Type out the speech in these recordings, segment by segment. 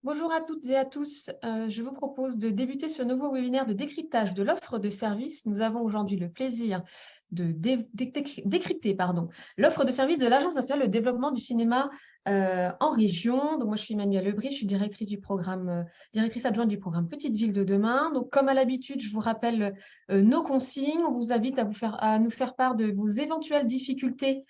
Bonjour à toutes et à tous. Je vous propose de débuter ce nouveau webinaire de décryptage de l'offre de services. Nous avons aujourd'hui le plaisir de décrypter l'offre de services de l'Agence nationale de développement du cinéma en région. Donc, moi, je suis Emmanuelle Lebris, je suis directrice du programme, directrice adjointe du programme Petite Ville de demain. Donc, comme à l'habitude, je vous rappelle nos consignes. On vous invite à nous faire part de vos éventuelles difficultés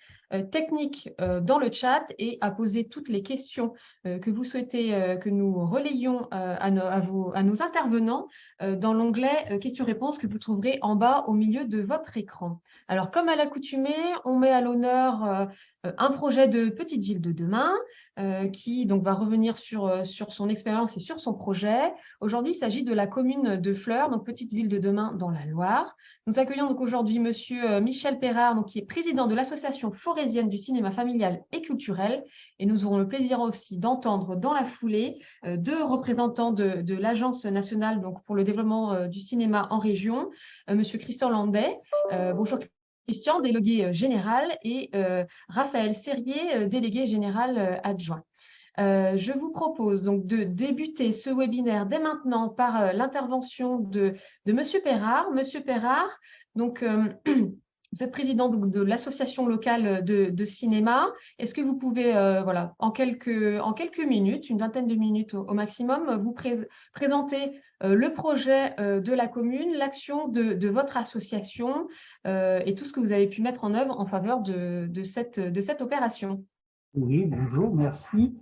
techniques dans le chat et à poser toutes les questions que vous souhaitez que nous relayions à nos intervenants dans l'onglet questions-réponses que vous trouverez en bas au milieu de votre écran. Alors, comme à l'accoutumée, on met à l'honneur un projet de Petite Ville de demain qui donc va revenir sur son expérience et sur son projet. Aujourd'hui, il s'agit de la commune de Fleurs, donc Petite Ville de demain dans la Loire. Nous accueillons donc aujourd'hui Monsieur Michel Perrard, donc, qui est président de l'Association forésienne du cinéma familial et culturel. Et nous aurons le plaisir aussi d'entendre dans la foulée deux représentants de l'Agence nationale donc, pour le développement du cinéma en région, Monsieur Christian Landais. Bonjour Christian, délégué général, et Raphaël Serrier, délégué général adjoint. Je vous propose donc de débuter ce webinaire dès maintenant par l'intervention de Monsieur Perrard. Monsieur Perrard, donc, vous êtes président de l'association locale de cinéma. Est-ce que vous pouvez, voilà, en quelques minutes, une vingtaine de minutes au maximum, vous présenter le projet de la commune, l'action de votre association et tout ce que vous avez pu mettre en œuvre en faveur de cette opération? Oui, bonjour, merci.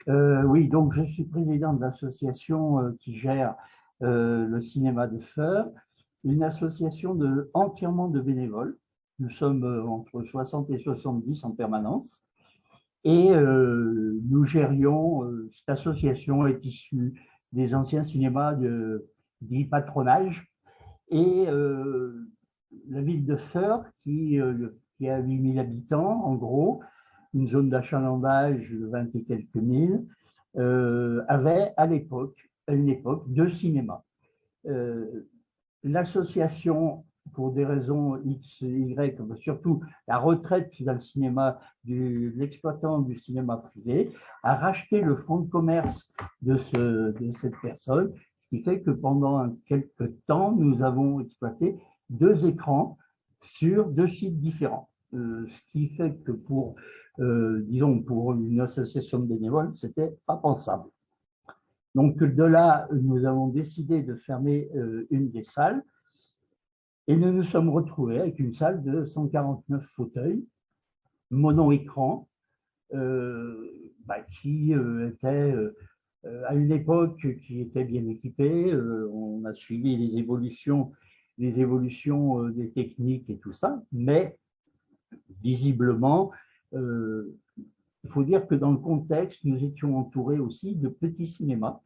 Oui, donc je suis président de l'association qui gère le cinéma de Feurs, une association entièrement de bénévoles. Nous sommes entre 60 et 70 en permanence. Et nous gérions, cette association est issue des anciens cinémas dit patronage. Et la ville de Feurs, qui a 8000 habitants en gros, une zone d'achalandage de 20 et quelques mille, avait à une époque, deux cinémas. L'association, pour des raisons X, Y, surtout la retraite dans le cinéma de l'exploitant du cinéma privé, a racheté le fonds de commerce de cette personne, ce qui fait que pendant quelques temps, nous avons exploité deux écrans sur deux sites différents. Ce qui fait que disons, pour une association de bénévoles, c'était pas pensable. Donc de là, nous avons décidé de fermer une des salles et nous nous sommes retrouvés avec une salle de 149 fauteuils, mono-écran, qui était à une époque qui était bien équipée. On a suivi les évolutions des techniques et tout ça, mais visiblement, il faut dire que dans le contexte, nous étions entourés aussi de petits cinémas,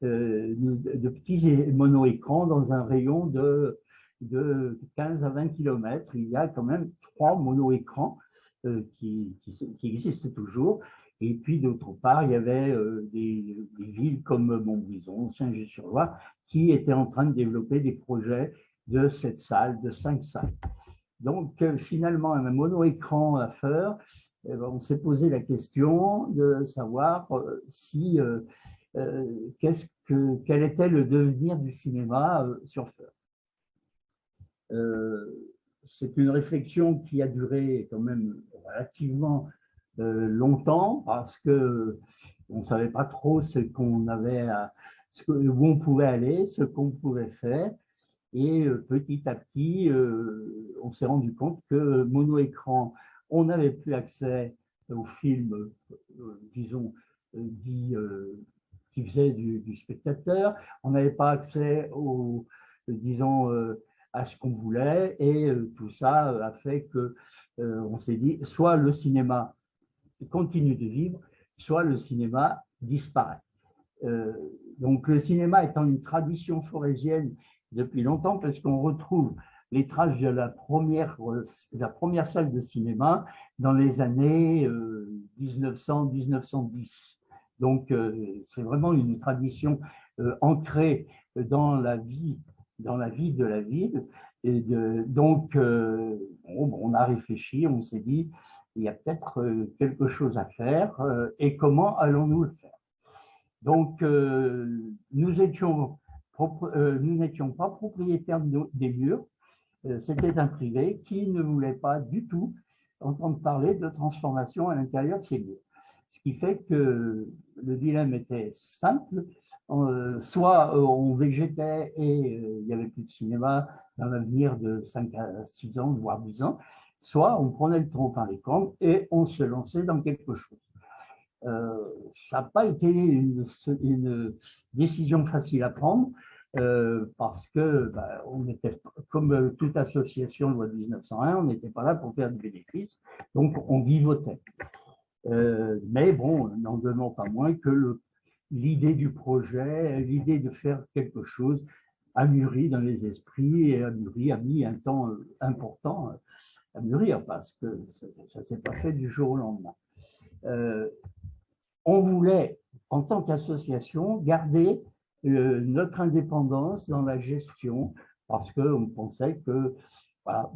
de petits mono-écrans dans un rayon de 15 à 20 km. Il y a quand même 3 mono-écrans qui existent toujours. Et puis, d'autre part, il y avait des villes comme Montbrison, Saint-Just-sur-Loire, qui étaient en train de développer des projets de 7 salles, de 5 salles. Donc, finalement, un mono-écran à Feurs, on s'est posé la question de savoir quel était le devenir du cinéma sur Feurs. C'est une réflexion qui a duré quand même relativement longtemps parce que on ne savait pas trop où on pouvait aller, ce qu'on pouvait faire. Et petit à petit, on s'est rendu compte que mono-écran, on n'avait plus accès aux films, disons, qui faisaient du spectateur. On n'avait pas accès disons, à ce qu'on voulait. Et tout ça a fait que on s'est dit, soit le cinéma continue de vivre, soit le cinéma disparaît. Donc le cinéma étant une tradition forésienne depuis longtemps, parce qu'on retrouve les traces de la première salle de cinéma dans les années 1900-1910. Donc c'est vraiment une tradition ancrée dans la vie de la ville. Et donc on a réfléchi, on s'est dit, il y a peut-être quelque chose à faire, et comment allons-nous le faire? Donc, nous n'étions pas propriétaires des murs. C'était un privé qui ne voulait pas du tout entendre parler de transformation à l'intérieur de ces murs. Ce qui fait que le dilemme était simple. Soit on végétait et il n'y avait plus de cinéma dans l'avenir de 5 à 6 ans, voire 10 ans, soit on prenait le taureau par les cornes et on se lançait dans quelque chose. Ça n'a pas été une décision facile à prendre parce que on était, comme toute association loi de 1901, on n'était pas là pour faire du bénéfice, donc on vivotait. Mais bon, n'en demeure pas moins que l'idée du projet, l'idée de faire quelque chose a mûri dans les esprits et a mis un temps important à mûrir parce que ça ne s'est pas fait du jour au lendemain. On voulait, en tant qu'association, garder notre indépendance dans la gestion parce qu'on pensait que, voilà,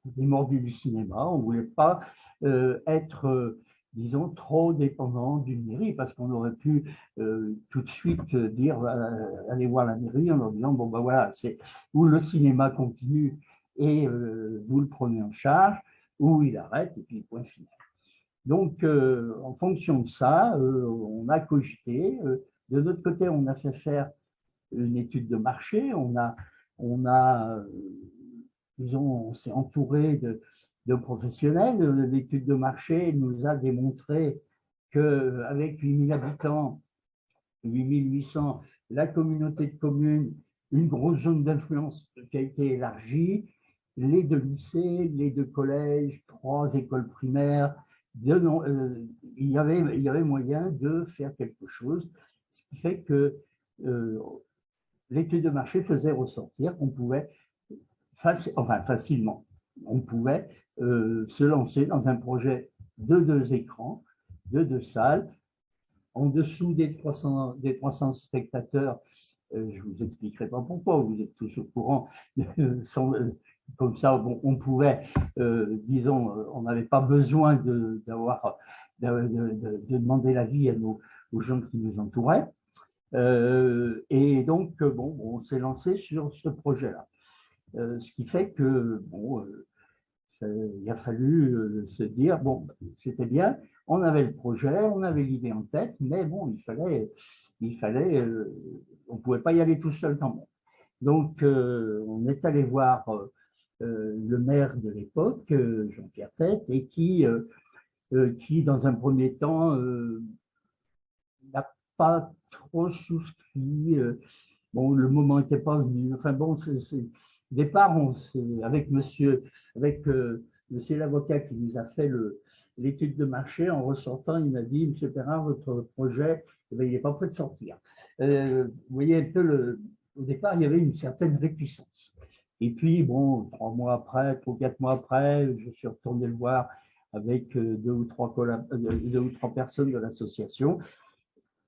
des mordus du cinéma, on ne voulait pas être, disons, trop dépendant d'une mairie parce qu'on aurait pu tout de suite dire, aller voir la mairie en leur disant, bon ben voilà, c'est où le cinéma continue et vous le prenez en charge, ou il arrête et puis point final. Donc, en fonction de ça, on a cogité. De notre côté, on a fait faire une étude de marché. Disons, on s'est entouré de professionnels. L'étude de marché nous a démontré qu'avec 8 000 habitants, 8 800, la communauté de communes, une grosse zone d'influence qui a été élargie, les 2 lycées, les 2 collèges, 3 écoles primaires, il y avait moyen de faire quelque chose, ce qui fait que l'étude de marché faisait ressortir qu'on pouvait, facilement, on pouvait se lancer dans un projet de 2 écrans, de 2 salles, en dessous des 300 spectateurs. Je ne vous expliquerai pas pourquoi, vous êtes tous au courant. Comme ça, bon, on pouvait, disons, on n'avait pas besoin de demander l'avis aux gens qui nous entouraient. Et donc, bon, on s'est lancé sur ce projet-là. Ce qui fait que, bon, il a fallu se dire, bon, c'était bien, on avait le projet, on avait l'idée en tête, mais bon, on ne pouvait pas y aller tout seul quand même. Donc, on est allé voir le maire de l'époque, Jean-Pierre Tête, et qui, dans un premier temps, n'a pas trop souscrit. Bon, le moment n'était pas venu. Enfin bon, au départ, avec monsieur l'avocat qui nous a fait l'étude de marché, en ressortant, il m'a dit, monsieur Perrin, votre projet, il n'est pas prêt de sortir. Vous voyez un peu, au départ, il y avait une certaine réticence. Et puis, bon, 3 mois après, 3 ou 4 mois après, je suis retourné le voir avec 2 ou 3 personnes de l'association,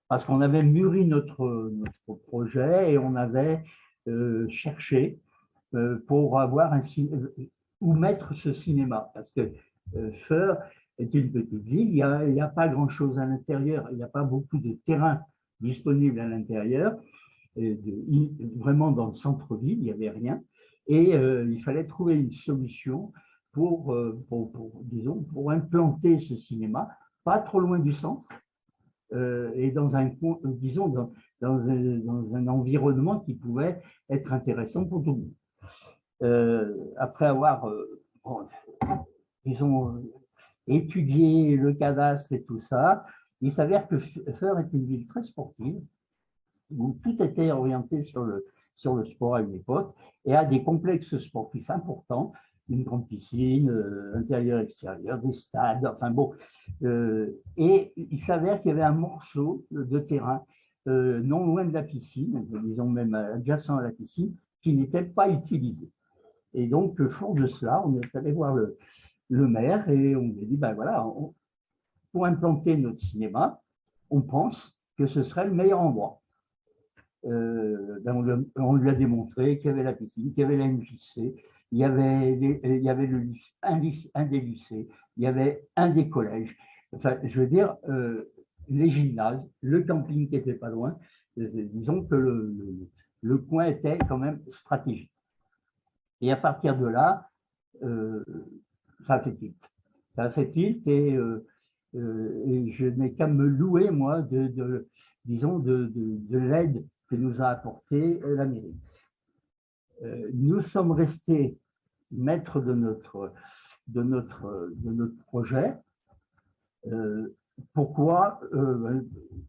parce qu'on avait mûri notre projet et on avait cherché pour avoir où mettre ce cinéma. Parce que Feurs est une petite ville, il n'y a pas grand-chose à l'intérieur, il n'y a pas beaucoup de terrain disponible à l'intérieur. Vraiment dans le centre-ville, il n'y avait rien. Et il fallait trouver une solution disons, pour implanter ce cinéma, pas trop loin du centre, et dans disons, dans un environnement qui pouvait être intéressant pour tout le monde. Après avoir, disons, étudié le cadastre et tout ça, il s'avère que Feurs est une ville très sportive, où tout était orienté sur le sport à une époque, et a des complexes sportifs importants, une grande piscine, intérieur-extérieur, des stades, enfin bon. Et il s'avère qu'il y avait un morceau de terrain non loin de la piscine, disons même adjacent à la piscine, qui n'était pas utilisé. Et donc, fort de cela, on est allé voir le maire et on lui a dit, ben voilà, pour implanter notre cinéma, on pense que ce serait le meilleur endroit. On lui a démontré qu'il y avait la piscine, qu'il y avait la MJC, il y avait un des lycées, il y avait un des collèges. Enfin, je veux dire, les gymnases, le camping qui était pas loin. Disons que le coin était quand même stratégique. Et à partir de là, ça a fait tilt. Ça a fait tilt et je n'ai qu'à me louer, moi, disons, de l'aide que nous a apporté la mairie. Nous sommes restés maîtres de notre projet. Pourquoi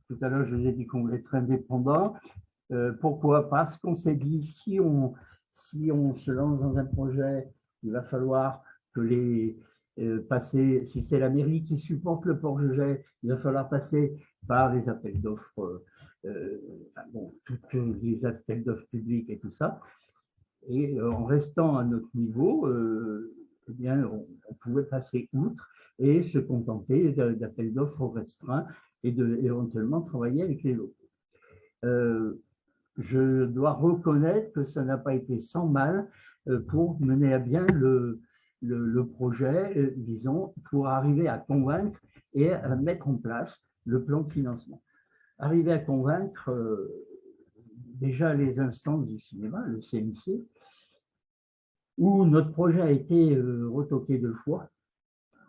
tout à l'heure, je vous ai dit qu'on voulait être indépendant. Pourquoi? Parce qu'on s'est dit, si on se lance dans un projet, il va falloir que passer, si c'est la mairie qui supporte le projet, il va falloir passer par les appels d'offres, tous les appels d'offres publics et tout ça. Et en restant à notre niveau, eh bien, on pouvait passer outre et se contenter d'appels d'offres restreints et éventuellement travailler avec les locaux. Je dois reconnaître que ça n'a pas été sans mal pour mener à bien le projet, disons, pour arriver à convaincre et à mettre en place le plan de financement. Arriver à convaincre déjà les instances du cinéma, le CNC, où notre projet a été retoqué 2 fois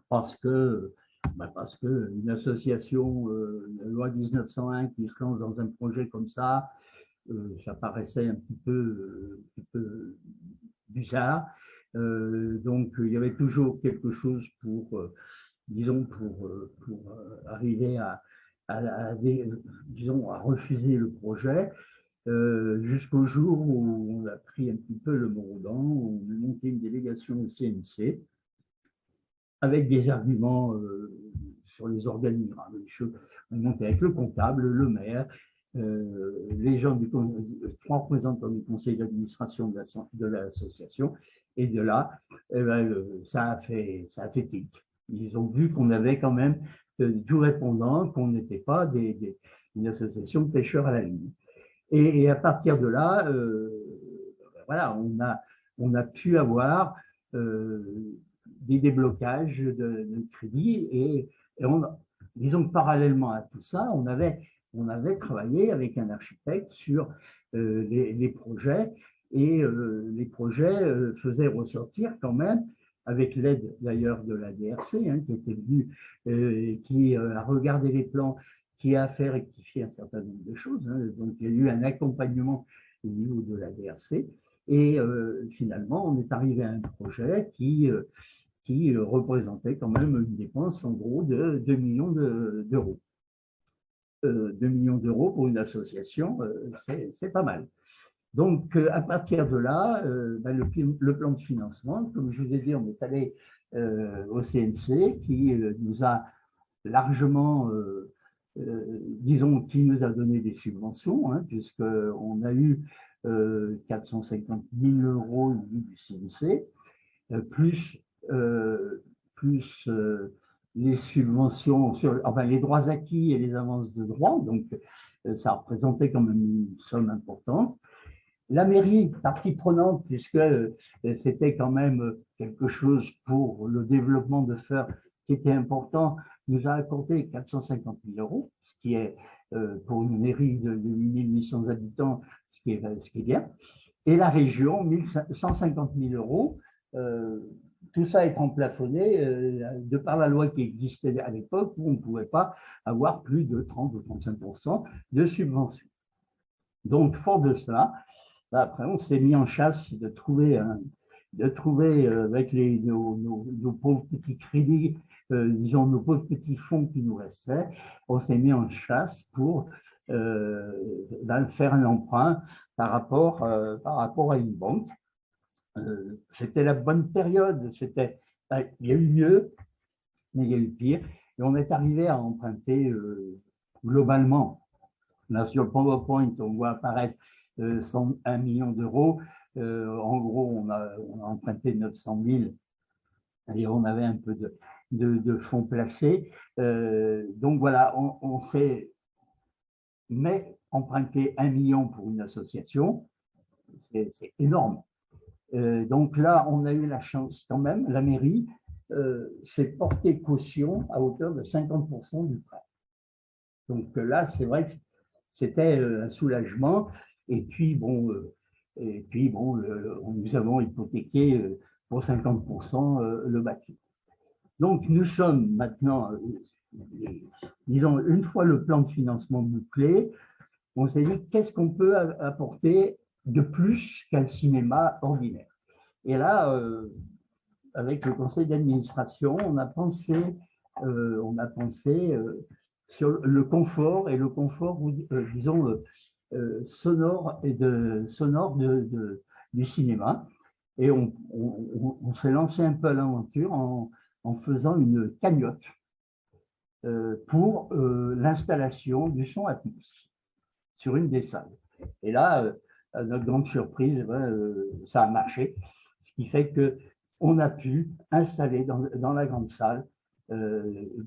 parce que une association, la loi 1901 qui se lance dans un projet comme ça paraissait un petit peu bizarre. Donc, il y avait toujours quelque chose pour, disons, pour arriver disons, à refuser le projet, jusqu'au jour où on a pris un petit peu le mot aux dents, où on a monté une délégation au CNC avec des arguments sur les organigrammes. On est monté avec le comptable, le maire, les gens 3 représentants du conseil d'administration de l'association, et de là, ça a fait tilt. Ils ont vu qu'on avait quand même du répondant, qu'on n'était pas une association de pêcheurs à la ligne. Et à partir de là, voilà, on a pu avoir des déblocages de crédit et disons que parallèlement à tout ça, on avait travaillé avec un architecte sur les projets, et les projets faisaient ressortir quand même, avec l'aide d'ailleurs de la DRC, hein, qui était venue, qui a regardé les plans, qui a fait rectifier un certain nombre de choses. Hein. Donc, il y a eu un accompagnement au niveau de la DRC. Et finalement, on est arrivé à un projet qui représentait quand même une dépense en gros de 2 millions d'euros. 2 millions d'euros pour une association, c'est pas mal. Donc, à partir de là, le plan de financement, comme je vous ai dit, on est allé au CNC qui nous a largement, disons, qui nous a donné des subventions, hein, puisqu'on a eu 450 000 € du CNC, plus les subventions, enfin les droits acquis et les avances de droits, donc ça représentait quand même une somme importante. La mairie, partie prenante, puisque c'était quand même quelque chose pour le développement de FEUR qui était important, nous a accordé 450 000 €, ce qui est pour une mairie de 8 800 habitants, ce qui est bien. Et la région, 150 000 €. Tout ça étant plafonné de par la loi qui existait à l'époque, où on ne pouvait pas avoir plus de 30 ou 35% de subvention. Donc, fort de cela, après, on s'est mis en chasse de trouver avec nos pauvres petits crédits, disons nos pauvres petits fonds qui nous restaient, on s'est mis en chasse pour faire un emprunt par rapport à une banque. C'était la bonne période, il y a eu mieux, mais il y a eu pire, et on est arrivé à emprunter globalement. Là, sur le PowerPoint, on voit apparaître 1 million d'euros. En gros, on a emprunté 900 000 et on avait un peu de fonds placés. Donc voilà, on fait, mais emprunter 1 million pour une association, c'est énorme. Donc là, on a eu la chance quand même, la mairie s'est portée caution à hauteur de 50% du prêt. Donc là, c'est vrai que c'était un soulagement. Et puis, bon, nous avons hypothéqué pour 50% le bâti. Donc, nous sommes maintenant, disons, une fois le plan de financement bouclé, on s'est dit qu'est-ce qu'on peut apporter de plus qu'un cinéma ordinaire. Et là, avec le conseil d'administration, on a pensé sur le confort et le confort, disons, sonore du cinéma. Et on s'est lancé un peu à l'aventure en faisant une cagnotte pour l'installation du son Atmos sur une des salles. Et là, à notre grande surprise, ça a marché, ce qui fait qu'on a pu installer dans la grande salle,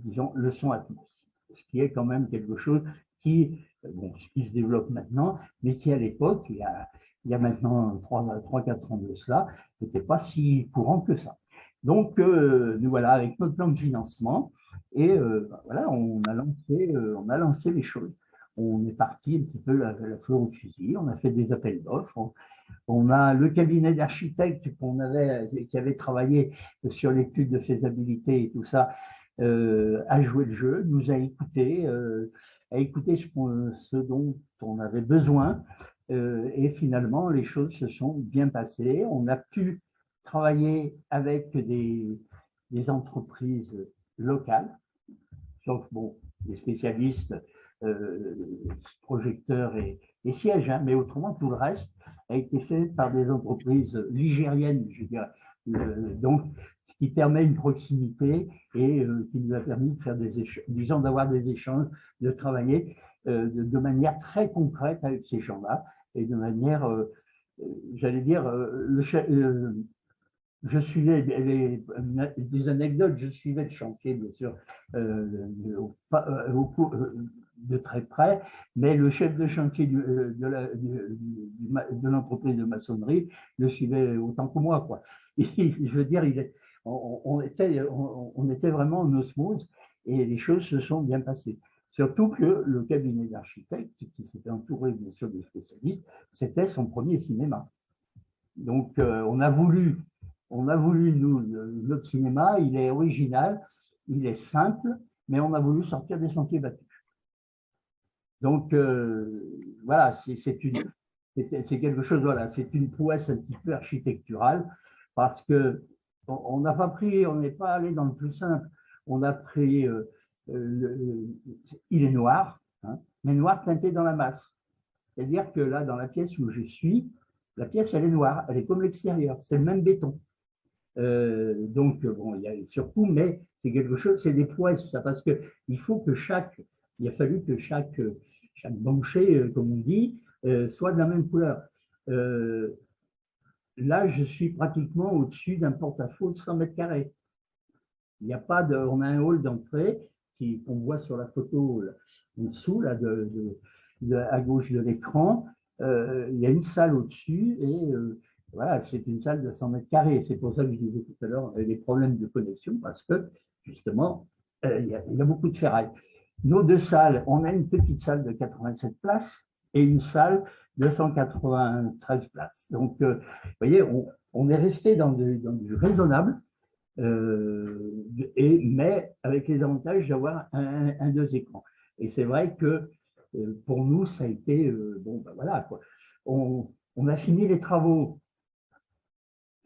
disons, le son Atmos, ce qui est quand même quelque chose qui se développe maintenant, mais qui à l'époque, il y a maintenant 3-4 ans de cela, n'était pas si courant que ça. Donc, nous voilà avec notre plan de financement et voilà, on a lancé les choses. On est parti un petit peu la fleur au fusil, on a fait des appels d'offres. On a le cabinet d'architectes qui avait travaillé sur l'étude de faisabilité et tout ça, a joué le jeu, nous a écouté ce dont on avait besoin. Et finalement, les choses se sont bien passées. On a pu travailler avec des entreprises locales, sauf bon, les spécialistes, projecteurs et sièges, hein, mais autrement, tout le reste a été fait par des entreprises ligériennes, je dirais. Donc, ce qui permet une proximité et qui nous a permis de faire disons, d'avoir des échanges, de travailler de manière très concrète avec ces gens-là et de manière, j'allais dire, je suivais des anecdotes, je suivais le chantier, bien sûr, de très près, mais le chef de chantier de l'entreprise de maçonnerie le suivait autant que moi, quoi. Et, je veux dire, on était vraiment en osmose et les choses se sont bien passées. Surtout que le cabinet d'architectes, qui s'était entouré bien sûr de spécialistes, c'était son premier cinéma. Donc, on a voulu, nous, notre cinéma, il est original, il est simple, mais on a voulu sortir des sentiers battus. Donc, voilà, c'est quelque chose, voilà, c'est une prouesse un petit peu architecturale, parce que on n'a pas pris, on n'est pas allé dans le plus simple, on a pris, il est noir, hein, mais noir teinté dans la masse. C'est-à-dire que là, dans la pièce où je suis, la pièce, elle est noire, elle est comme l'extérieur, c'est le même béton. Donc, bon, il y a surcoût, mais c'est quelque chose, c'est des prouesses, ça, parce que il a fallu que chaque bancher, comme on dit, soit de la même couleur. Là, je suis pratiquement au-dessus d'un porte-à-faux de 100 mètres carrés. Il n'y a pas de, on a un hall d'entrée qu'on voit sur la photo en dessous, là, à gauche de l'écran. Il y a une salle au-dessus et voilà, c'est une salle de 100 mètres carrés. C'est pour ça que je disais tout à l'heure les problèmes de connexion parce que justement, il y a beaucoup de ferraille. Nos deux salles, on a une petite salle de 87 places et une salle de 193 places. Donc, vous voyez, on est resté dans du raisonnable. Mais avec les avantages d'avoir un deux écrans. Et c'est vrai que pour nous, ça a été, bon, ben voilà, quoi. On a fini les travaux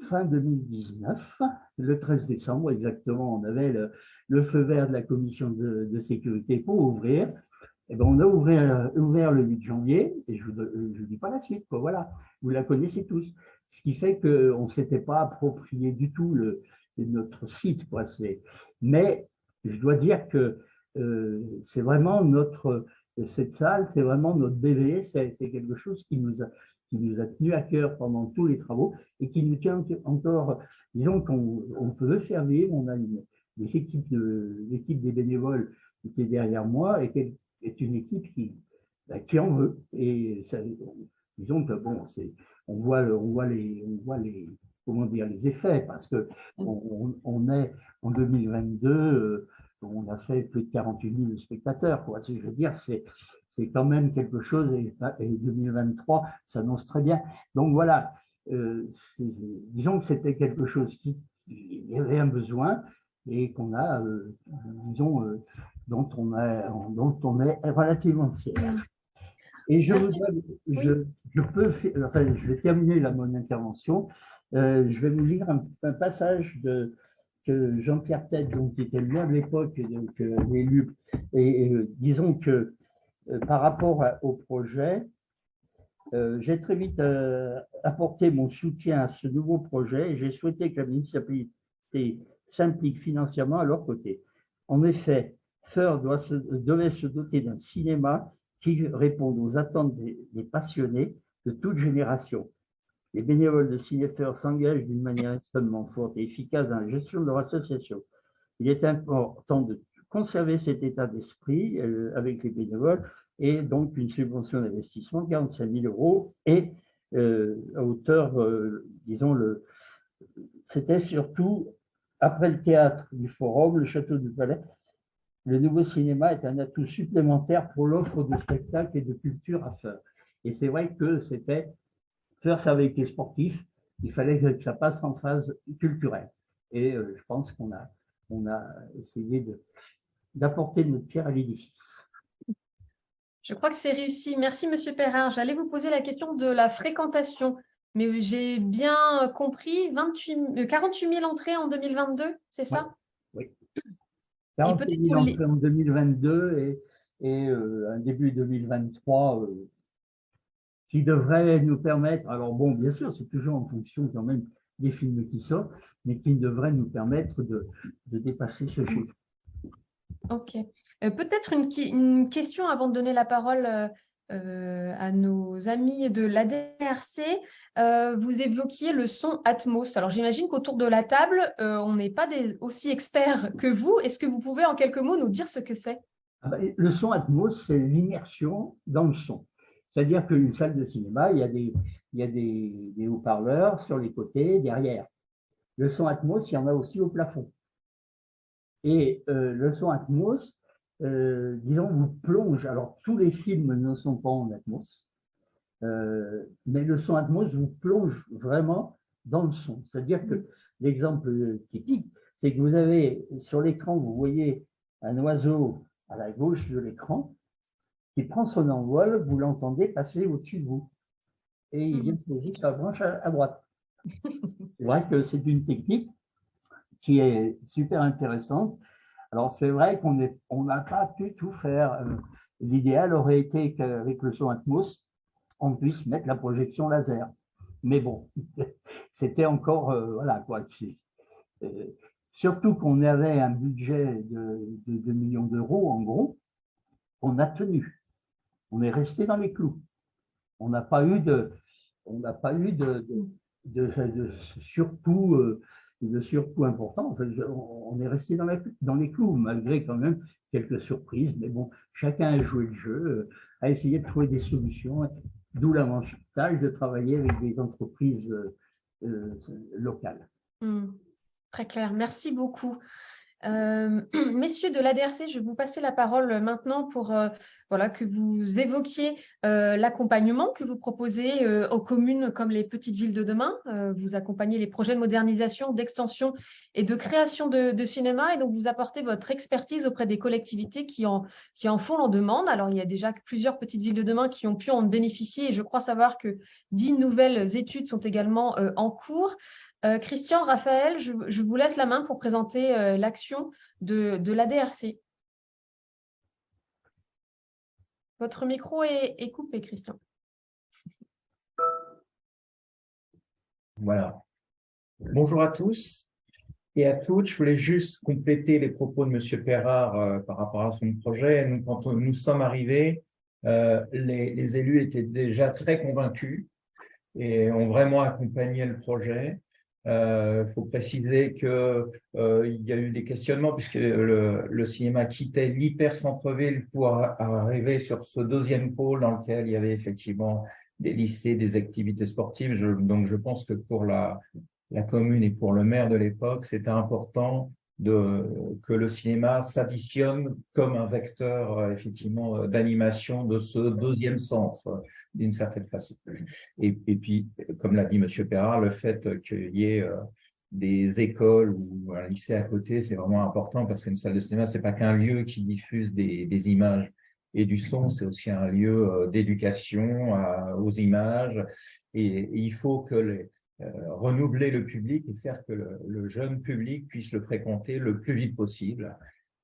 fin 2019, le 13 décembre exactement, on avait le feu vert de la commission de sécurité pour ouvrir. Et ben, on a ouvert le 8 janvier, et je ne dis pas la suite, quoi, voilà, vous la connaissez tous. Ce qui fait qu'on ne s'était pas approprié du tout notre site, quoi. Mais je dois dire que c'est vraiment cette salle, c'est vraiment notre bébé, c'est quelque chose qui nous a tenu à cœur pendant tous les travaux et qui nous tient encore, disons qu'on peut le faire vivre, on a l'équipe des bénévoles qui est derrière moi et qui est une équipe qui en veut. Et ça, disons que bon, on voit les comment dire, les effets, parce que on est en 2022, on a fait plus de 48 000 spectateurs, quoi. Je veux dire, c'est quand même quelque chose, et 2023 s'annonce très bien. Donc voilà, disons que c'était quelque chose il y avait un besoin et qu'on a, disons, dont on est relativement fier. Et je vais terminer là, mon intervention. Je vais vous lire un passage que Jean-Pierre Tête, donc, qui était là à l'époque, donc l'élu, et disons que par rapport au projet, j'ai très vite apporté mon soutien à ce nouveau projet et j'ai souhaité que la municipalité s'implique financièrement à leur côté. En effet, Feur devait se doter d'un cinéma qui réponde aux attentes des passionnés de toute génération. Les bénévoles de Cinéfeur s'engagent d'une manière extrêmement forte et efficace dans la gestion de leur association. Il est important de conserver cet état d'esprit avec les bénévoles et donc une subvention d'investissement de 45 000 € et à hauteur, disons, c'était surtout après le théâtre du Forum, le Château du Palais, le nouveau cinéma est un atout supplémentaire pour l'offre de spectacles et de culture à Feur. Et c'est vrai que Feur, ça avait été sportif, il fallait que ça passe en phase culturelle. Et je pense qu'on a essayé d'apporter notre pierre à l'édifice. Je crois que c'est réussi. Merci, Monsieur Perrin. J'allais vous poser la question de la fréquentation, mais j'ai bien compris, 48 000 entrées en 2022, c'est ça? Oui. 48 000 entrées en 2022 et un début 2023 qui devrait nous permettre, alors bon, bien sûr, c'est toujours en fonction quand même des films qui sortent, mais qui devrait nous permettre de dépasser ce chiffre. Ok. Peut-être une question avant de donner la parole à nos amis de l'ADRC. Vous évoquiez le son Atmos. Alors, j'imagine qu'autour de la table, on n'est pas aussi experts que vous. Est-ce que vous pouvez en quelques mots nous dire ce que c'est? Le son Atmos, c'est l'immersion dans le son. C'est-à-dire qu'une salle de cinéma, il y a des haut-parleurs sur les côtés, derrière. Le son Atmos, il y en a aussi au plafond. Et le son Atmos, disons, vous plonge. Alors, tous les films ne sont pas en Atmos, mais le son Atmos vous plonge vraiment dans le son. C'est-à-dire que l'exemple typique, c'est que vous avez sur l'écran, vous voyez un oiseau à la gauche de l'écran qui prend son envol, vous l'entendez passer au-dessus de vous. Et il vient se poser sur la branche à droite. C'est vrai que c'est une technique qui est super intéressante. Alors, c'est vrai qu'on n'a pas pu tout faire. L'idéal aurait été qu'avec le son Atmos, on puisse mettre la projection laser. Mais bon, c'était encore, voilà quoi. Surtout qu'on avait un budget de 2 millions d'euros, en gros, on a tenu. On est resté dans les clous. On n'a pas eu de surcoût, de surcoût important. En fait, on est resté dans les clous, malgré quand même quelques surprises. Mais bon, chacun a joué le jeu, a essayé de trouver des solutions, d'où l'avantage de travailler avec des entreprises locales. Très clair, merci beaucoup. Messieurs de l'ADRC, je vais vous passer la parole maintenant pour voilà, que vous évoquiez l'accompagnement que vous proposez aux communes comme les petites villes de demain. Vous accompagnez les projets de modernisation, d'extension et de création de cinéma et donc vous apportez votre expertise auprès des collectivités qui en font en demande. Alors, il y a déjà plusieurs petites villes de demain qui ont pu en bénéficier et je crois savoir que 10 nouvelles études sont également en cours. Christian, Raphaël, je vous laisse la main pour présenter l'action de l'ADRC. Votre micro est coupé, Christian. Voilà. Bonjour à tous et à toutes. Je voulais juste compléter les propos de M. Perrard par rapport à son projet. Nous, quand nous sommes arrivés, les élus étaient déjà très convaincus et ont vraiment accompagné le projet. Faut préciser que il y a eu des questionnements puisque le cinéma quittait l'hyper centre-ville pour arriver sur ce deuxième pôle dans lequel il y avait effectivement des lycées, des activités sportives. Donc je pense que pour la commune et pour le maire de l'époque, c'était important que le cinéma s'additionne comme un vecteur effectivement d'animation de ce deuxième centre, d'une certaine façon. Et puis, comme l'a dit M. Perrin, le fait qu'il y ait des écoles ou un lycée à côté, c'est vraiment important parce qu'une salle de cinéma, c'est pas qu'un lieu qui diffuse des images et du son, c'est aussi un lieu d'éducation aux images. Et il faut que renouveler le public et faire que le jeune public puisse le fréquenter le plus vite possible.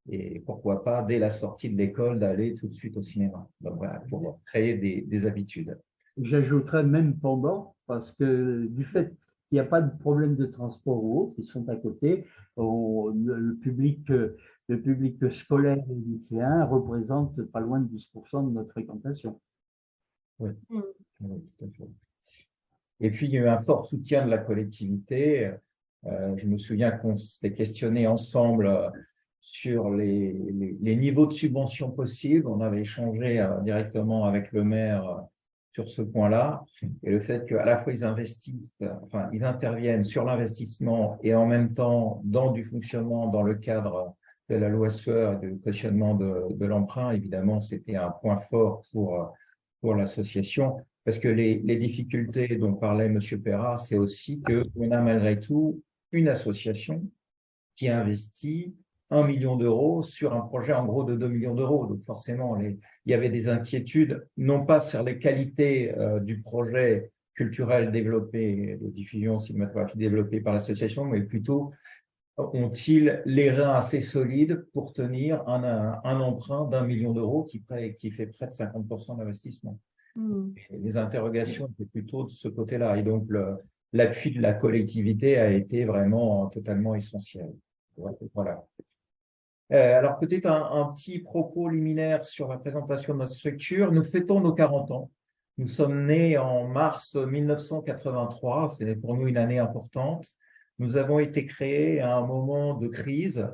Et pourquoi pas, dès la sortie de l'école, d'aller tout de suite au cinéma. Donc voilà, pour créer des habitudes. J'ajouterais même pendant, parce que du fait qu'il n'y a pas de problème de transport ou autre, ils sont à côté, le public scolaire et lycéen représente pas loin de 10% de notre fréquentation. Oui, oui, tout à fait. Et puis, il y a eu un fort soutien de la collectivité. Je me souviens qu'on s'était questionné ensemble sur les niveaux de subvention possibles. On avait échangé directement avec le maire sur ce point-là. Et le fait qu'à la fois ils investissent, enfin, ils interviennent sur l'investissement et en même temps dans du fonctionnement dans le cadre de la loi Sueur et du cautionnement de l'emprunt, évidemment, c'était un point fort pour l'association. Parce que les difficultés dont parlait M. Perrin, c'est aussi qu'on a malgré tout une association qui investit 1 million d'euros sur un projet en gros de 2 millions d'euros. Donc forcément, il y avait des inquiétudes, non pas sur les qualités du projet culturel développé, de diffusion cinématographique développé par l'association, mais plutôt ont-ils les reins assez solides pour tenir un emprunt d'1 million d'euros qui fait près de 50% d'investissement. Les interrogations étaient plutôt de ce côté-là. Et donc, l'appui de la collectivité a été vraiment totalement essentiel. Voilà. Alors, peut-être un petit propos liminaire sur la présentation de notre structure. Nous fêtons nos 40 ans. Nous sommes nés en mars 1983. C'est pour nous une année importante. Nous avons été créés à un moment de crise.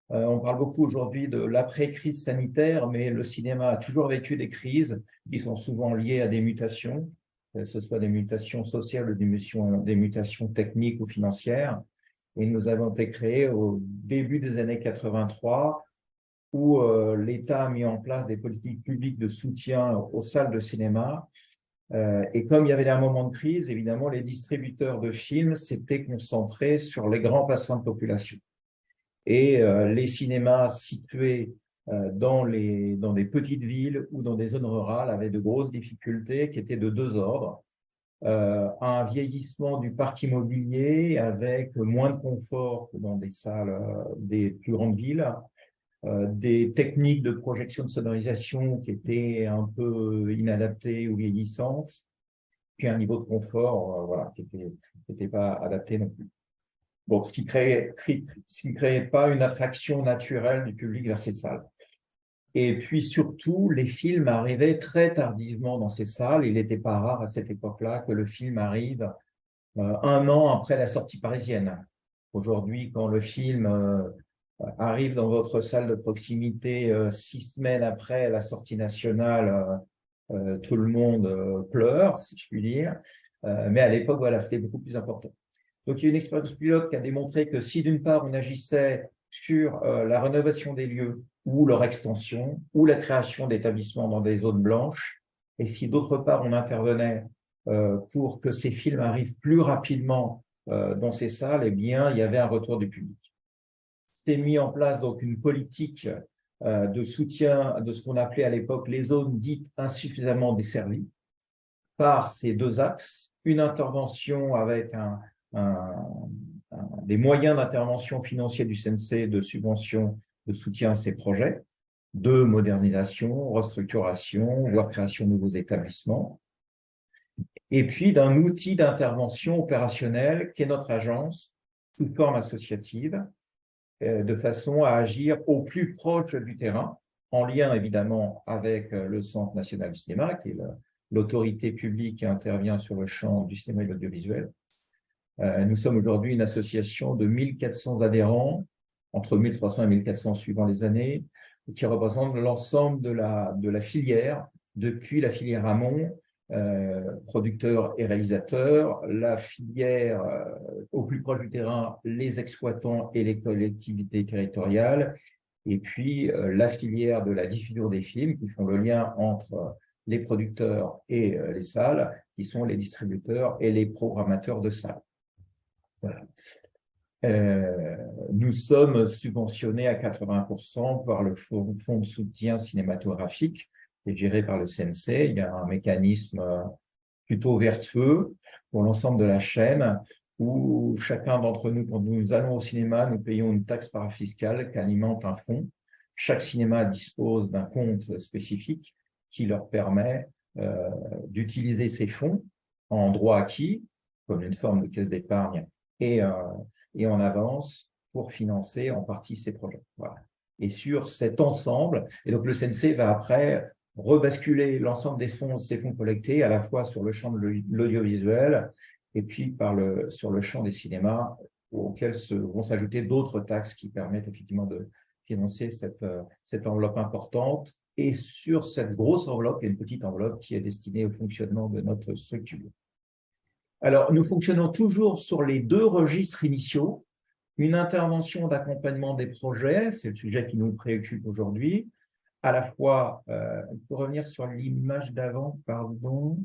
On parle beaucoup aujourd'hui de l'après-crise sanitaire, mais le cinéma a toujours vécu des crises qui sont souvent liées à des mutations, que ce soit des mutations sociales ou des mutations techniques ou financières. Et nous avons été créés au début des années 83, où l'État a mis en place des politiques publiques de soutien aux salles de cinéma. Et comme il y avait un moment de crise, évidemment, les distributeurs de films s'étaient concentrés sur les grands bassins de population. Et les cinémas situés dans des petites villes ou dans des zones rurales avaient de grosses difficultés qui étaient de deux ordres. Un vieillissement du parc immobilier avec moins de confort que dans des salles des plus grandes villes, des techniques de projection de sonorisation qui étaient un peu inadaptées ou vieillissantes, puis un niveau de confort voilà, qui n'était pas adapté non plus. Bon, ce qui ne créait pas une attraction naturelle du public vers ces salles. Et puis surtout, les films arrivaient très tardivement dans ces salles. Il n'était pas rare à cette époque-là que le film arrive 1 an après la sortie parisienne. Aujourd'hui, quand le film arrive dans votre salle de proximité 6 semaines après la sortie nationale, tout le monde pleure, si je puis dire. Mais à l'époque, voilà, c'était beaucoup plus important. Donc, il y a une expérience pilote qui a démontré que si d'une part, on agissait sur la rénovation des lieux ou leur extension ou la création d'établissements dans des zones blanches, et si d'autre part, on intervenait pour que ces films arrivent plus rapidement dans ces salles, eh bien, il y avait un retour du public. C'était mis en place donc une politique de soutien de ce qu'on appelait à l'époque les zones dites insuffisamment desservies par ces deux axes, une intervention avec des moyens d'intervention financiers du CNC, de subvention, de soutien à ces projets, de modernisation, restructuration, voire création de nouveaux établissements, et puis d'un outil d'intervention opérationnelle qui est notre agence sous forme associative, de façon à agir au plus proche du terrain, en lien évidemment avec le Centre national du cinéma, qui est l'autorité publique qui intervient sur le champ du cinéma et de l'audiovisuel. Nous sommes aujourd'hui une association de 1400 adhérents, entre 1300 et 1400 suivant les années, qui représente l'ensemble de la filière, depuis la filière amont producteurs et réalisateurs, la filière au plus proche du terrain, les exploitants et les collectivités territoriales, et puis la filière de la diffusion des films qui font le lien entre les producteurs et les salles, qui sont les distributeurs et les programmateurs de salles. Voilà. Nous sommes subventionnés à 80% par le fonds de soutien cinématographique qui est géré par le CNC. Il y a un mécanisme plutôt vertueux pour l'ensemble de la chaîne où chacun d'entre nous, quand nous allons au cinéma, nous payons une taxe parafiscale qui alimente un fonds. Chaque cinéma dispose d'un compte spécifique qui leur permet d'utiliser ces fonds en droit acquis, comme une forme de caisse d'épargne, et en avance pour financer en partie ces projets. Voilà. Et sur cet ensemble, et donc le CNC va après rebasculer l'ensemble des fonds, ces fonds collectés, à la fois sur le champ de l'audiovisuel et puis sur le champ des cinémas, auxquels vont s'ajouter d'autres taxes qui permettent effectivement de financer cette enveloppe importante. Et sur cette grosse enveloppe, il y a une petite enveloppe qui est destinée au fonctionnement de notre structure. Alors, nous fonctionnons toujours sur les deux registres initiaux. Une intervention d'accompagnement des projets, c'est le sujet qui nous préoccupe aujourd'hui. À la fois, on peut revenir sur l'image d'avant, pardon,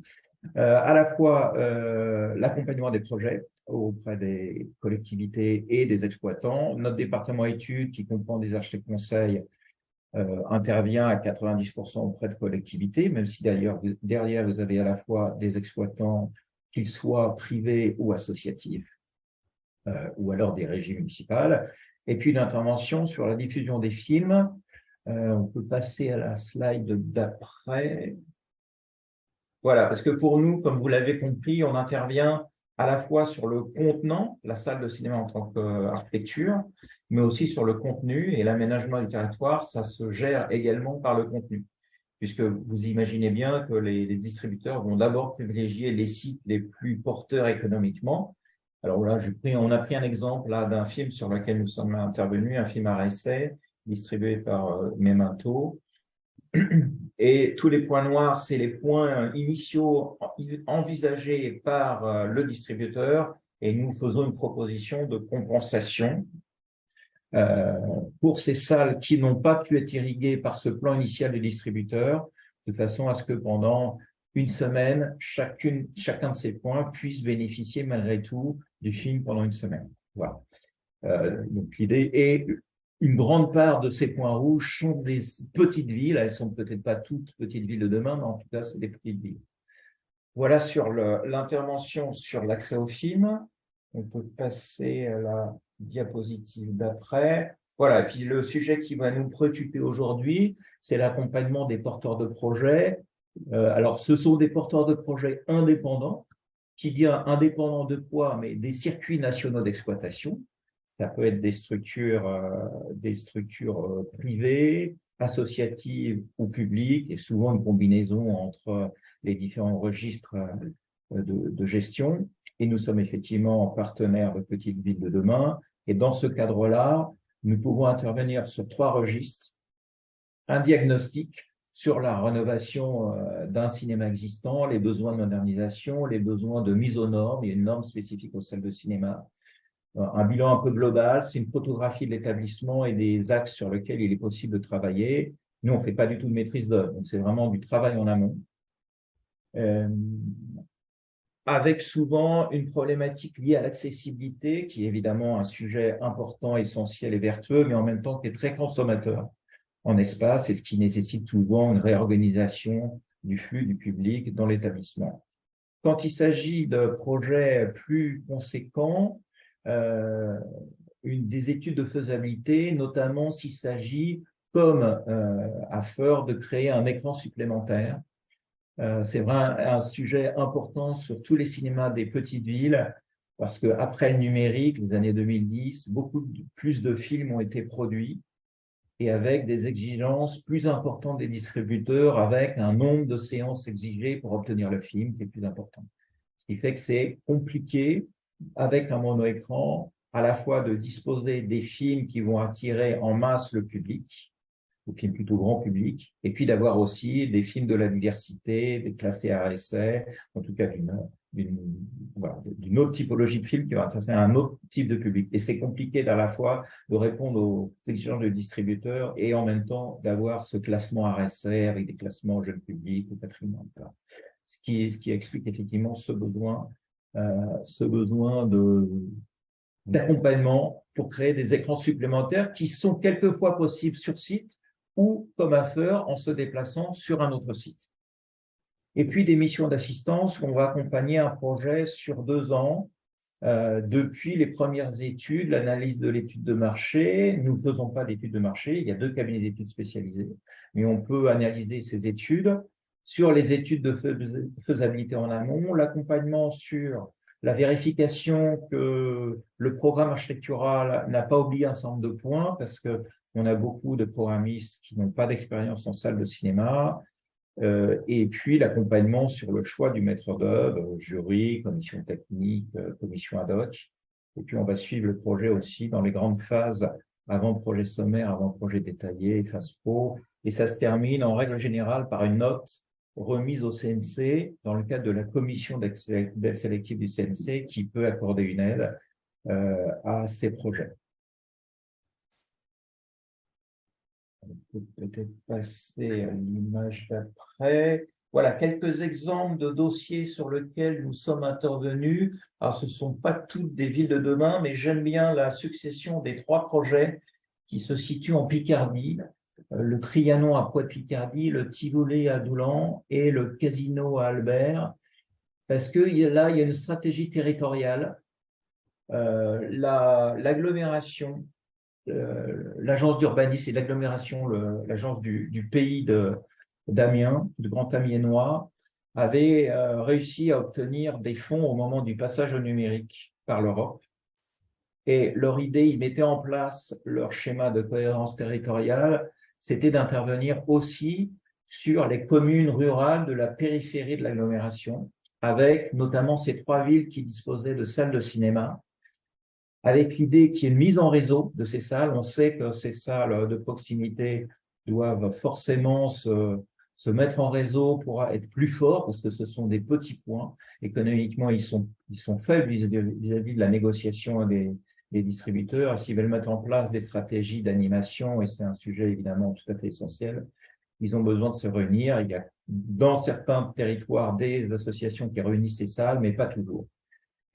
à la fois l'accompagnement des projets auprès des collectivités et des exploitants. Notre département études, qui comprend des architectes conseils, intervient à 90% auprès de collectivités, même si d'ailleurs derrière vous avez à la fois des exploitants, qu'ils soient privés ou associatifs, ou alors des régies municipales, et puis une intervention sur la diffusion des films. On peut passer à la slide d'après. Voilà, parce que pour nous, comme vous l'avez compris, on intervient à la fois sur le contenant, la salle de cinéma en tant qu'architecture, mais aussi sur le contenu et l'aménagement du territoire, ça se gère également par le contenu. Puisque vous imaginez bien que les distributeurs vont d'abord privilégier les sites les plus porteurs économiquement. Alors là, on a pris un exemple là d'un film sur lequel nous sommes intervenus, un film à essai, distribué par Memento. Et tous les points noirs, c'est les points initiaux envisagés par le distributeur, et nous faisons une proposition de compensation pour ces salles qui n'ont pas pu être irriguées par ce plan initial du distributeur, de façon à ce que pendant une semaine, chacun de ces points puisse bénéficier malgré tout du film pendant une semaine. Voilà. Donc l'idée est, une grande part de ces points rouges sont des petites villes. Elles sont peut-être pas toutes petites villes de demain, mais en tout cas, c'est des petites villes. Voilà sur l'intervention sur l'accès au film. On peut passer à la diapositive d'après. Voilà, et puis le sujet qui va nous préoccuper aujourd'hui, c'est l'accompagnement des porteurs de projets. Alors, ce sont des porteurs de projets indépendants. Qui dit indépendants de quoi? Mais des circuits nationaux d'exploitation. Ça peut être des structures privées, associatives ou publiques, et souvent une combinaison entre les différents registres de gestion. Et nous sommes effectivement partenaires de Petites Villes de demain. Et dans ce cadre-là, nous pouvons intervenir sur 3 registres. Un diagnostic sur la rénovation d'un cinéma existant, les besoins de modernisation, les besoins de mise aux normes. Il y a une norme spécifique aux salles de cinéma. Un bilan un peu global, c'est une photographie de l'établissement et des axes sur lesquels il est possible de travailler. Nous, on ne fait pas du tout de maîtrise d'œuvre, donc c'est vraiment du travail en amont. Avec souvent une problématique liée à l'accessibilité, qui est évidemment un sujet important, essentiel et vertueux, mais en même temps qui est très consommateur en espace et ce qui nécessite souvent une réorganisation du flux du public dans l'établissement. Quand il s'agit de projets plus conséquents, des études de faisabilité, notamment s'il s'agit, comme à Feur, de créer un écran supplémentaire. C'est vraiment un sujet important sur tous les cinémas des petites villes, parce qu'après le numérique, les années 2010, beaucoup plus de films ont été produits et avec des exigences plus importantes des distributeurs, avec un nombre de séances exigées pour obtenir le film qui est plus important. Ce qui fait que c'est compliqué, avec un mono-écran, à la fois de disposer des films qui vont attirer en masse le public, aux films plutôt grand public, et puis d'avoir aussi des films de la diversité, des classés RSA, en tout cas d'une autre typologie de film qui va intéresser un autre type de public. Et c'est compliqué à la fois de répondre aux exigences de distributeurs et en même temps d'avoir ce classement RSA avec des classements jeunes publics ou patrimoine. Ce qui explique effectivement ce besoin d'accompagnement pour créer des écrans supplémentaires qui sont quelquefois possibles sur site ou comme à faire en se déplaçant sur un autre site. Et puis des missions d'assistance où on va accompagner un projet sur 2 ans, depuis les premières études, l'analyse de l'étude de marché. Nous ne faisons pas d'études de marché, il y a 2 cabinets d'études spécialisés, mais on peut analyser ces études sur les études de faisabilité en amont, l'accompagnement sur la vérification que le programme architectural n'a pas oublié un certain nombre de points, parce qu'on a beaucoup de programmistes qui n'ont pas d'expérience en salle de cinéma, et puis l'accompagnement sur le choix du maître d'œuvre, jury, commission technique, commission ad hoc. Et puis on va suivre le projet aussi dans les grandes phases, avant projet sommaire, avant projet détaillé, phase pro, et ça se termine en règle générale par une note remise au CNC dans le cadre de la commission d'aide sélective du CNC qui peut accorder une aide à ces projets. On peut peut-être passer à l'image d'après. Voilà, quelques exemples de dossiers sur lesquels nous sommes intervenus. Alors, ce ne sont pas toutes des villes de demain, mais j'aime bien la succession des 3 projets qui se situent en Picardie. Le Trianon à Poix-de-Picardie, le Tivoli à Doulan et le Casino à Albert, parce que là, il y a une stratégie territoriale. L'agglomération, l'agence d'urbanisme et l'agglomération, l'agence du pays d'Amiens, du Grand Amiénois, avait réussi à obtenir des fonds au moment du passage au numérique par l'Europe. Et leur idée, ils mettaient en place leur schéma de cohérence territoriale, c'était d'intervenir aussi sur les communes rurales de la périphérie de l'agglomération, avec notamment ces 3 villes qui disposaient de salles de cinéma, avec l'idée qu'il y ait une mise en réseau de ces salles. On sait que ces salles de proximité doivent forcément se mettre en réseau pour être plus forts, parce que ce sont des petits points. Économiquement, ils sont faibles vis-à-vis de la négociation des distributeurs. S'ils veulent mettre en place des stratégies d'animation, et c'est un sujet évidemment tout à fait essentiel, ils ont besoin de se réunir. Il y a dans certains territoires des associations qui réunissent ces salles, mais pas toujours.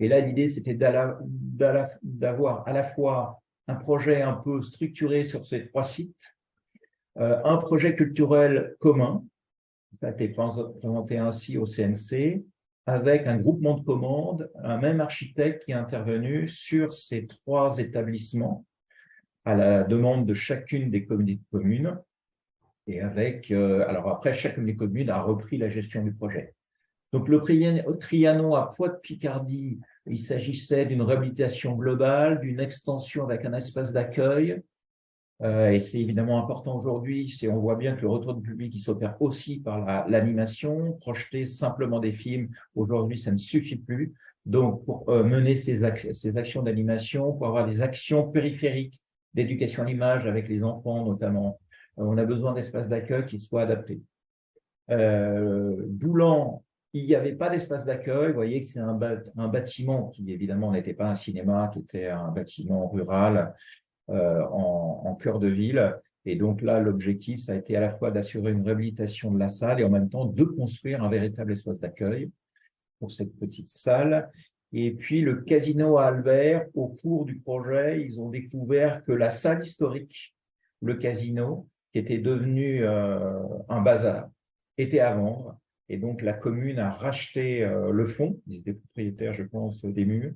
Et là, l'idée, c'était d'avoir à la fois un projet un peu structuré sur ces 3 sites, un projet culturel commun, ça a été présenté ainsi au CNC, avec un groupement de commandes, un même architecte qui est intervenu sur ces 3 établissements à la demande de chacune des communautés de communes. Et avec, alors après, chacune des communes a repris la gestion du projet. Donc, le Trianon à Poix-de-Picardie, il s'agissait d'une réhabilitation globale, d'une extension avec un espace d'accueil. Et c'est évidemment important aujourd'hui, on voit bien que le retour du public il s'opère aussi par l'animation. Projeter simplement des films, aujourd'hui, ça ne suffit plus. Donc, pour mener ces actions d'animation, pour avoir des actions périphériques d'éducation à l'image avec les enfants notamment, on a besoin d'espaces d'accueil qui soient adaptés. Doulan, il n'y avait pas d'espace d'accueil. Vous voyez que c'est un bâtiment qui, évidemment, n'était pas un cinéma, qui était un bâtiment rural en cœur de ville. Et donc là, l'objectif, ça a été à la fois d'assurer une réhabilitation de la salle et en même temps de construire un véritable espace d'accueil pour cette petite salle. Et puis, le Casino à Albert, au cours du projet, ils ont découvert que la salle historique, le casino, qui était devenu un bazar, était à vendre. Et donc, la commune a racheté le fonds. Ils étaient propriétaires, je pense, des murs.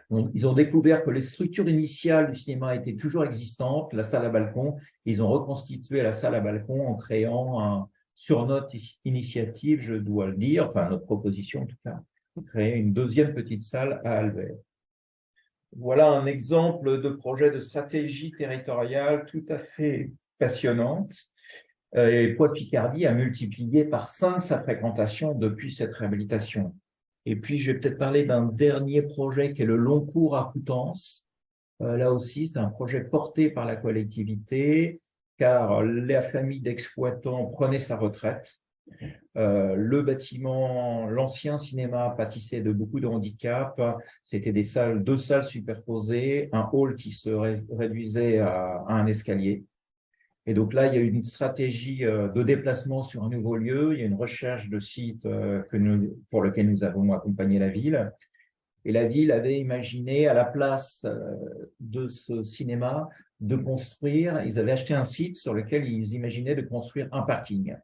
Donc, ils ont découvert que les structures initiales du cinéma étaient toujours existantes, la salle à balcon. Ils ont reconstitué la salle à balcon en créant, sur notre initiative, je dois le dire, enfin notre proposition en tout cas, créer une 2e petite salle à Albert. Voilà un exemple de projet de stratégie territoriale tout à fait passionnante. Et Poix-de-Picardie a multiplié par 5 sa fréquentation depuis cette réhabilitation. Et puis, je vais peut-être parler d'un dernier projet qui est le long cours à Coutances. Là aussi, c'est un projet porté par la collectivité, car la famille d'exploitants prenait sa retraite. Le bâtiment, l'ancien cinéma pâtissait de beaucoup de handicaps. C'était deux salles superposées, un hall qui se réduisait à un escalier. Et donc là, il y a eu une stratégie de déplacement sur un nouveau lieu. Il y a une recherche de site pour lequel nous avons accompagné la ville. Et la ville avait imaginé, à la place de ce cinéma, de construire, ils avaient acheté un site sur lequel ils imaginaient de construire un parking.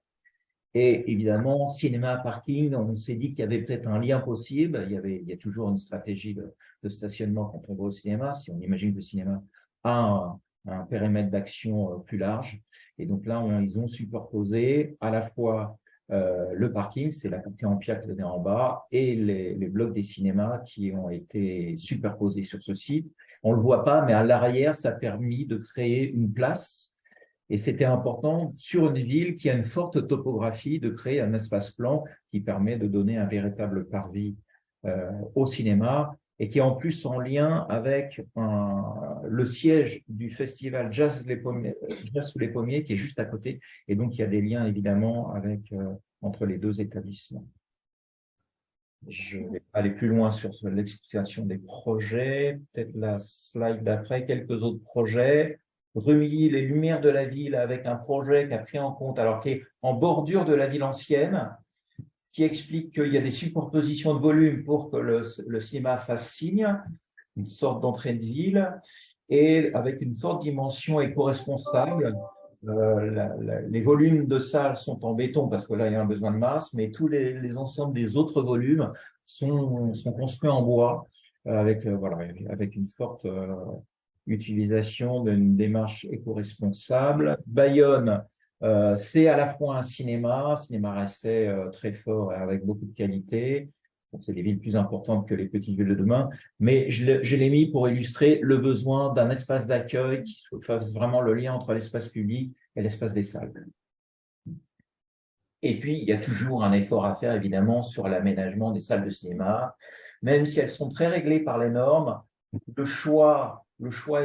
Et évidemment, cinéma, parking, on s'est dit qu'il y avait peut-être un lien possible. Il y a toujours une stratégie de stationnement quand on va au cinéma, si on imagine que le cinéma a un périmètre d'action plus large. Et donc là, ils ont superposé à la fois le parking, c'est la partie en pierre qui est en bas, et les blocs des cinémas qui ont été superposés sur ce site. On le voit pas, mais à l'arrière, ça a permis de créer une place. Et c'était important sur une ville qui a une forte topographie de créer un espace plan qui permet de donner un véritable parvis au cinéma et qui est en plus en lien avec le siège du festival Jazz sous les Pommiers qui est juste à côté. Et donc, il y a des liens évidemment entre les deux établissements. Je vais aller plus loin sur l'explication des projets. Peut-être la slide d'après, quelques autres projets. Relier les lumières de la ville avec un projet qui a pris en compte, alors qui est en bordure de la ville ancienne, ce qui explique qu'il y a des superpositions de volume pour que le cinéma fasse signe, une sorte d'entrée de ville, et avec une forte dimension éco-responsable. Les volumes de salles sont en béton parce que là, il y a un besoin de masse, mais tous les ensembles des autres volumes sont construits en bois avec une forte utilisation d'une démarche éco-responsable. Bayonne, c'est à la fois un cinéma essai très fort et avec beaucoup de qualité. Donc, c'est des villes plus importantes que les petites villes de demain, mais je l'ai mis pour illustrer le besoin d'un espace d'accueil qui fasse vraiment le lien entre l'espace public et l'espace des salles. Et puis, il y a toujours un effort à faire, évidemment, sur l'aménagement des salles de cinéma, même si elles sont très réglées par les normes. Le choix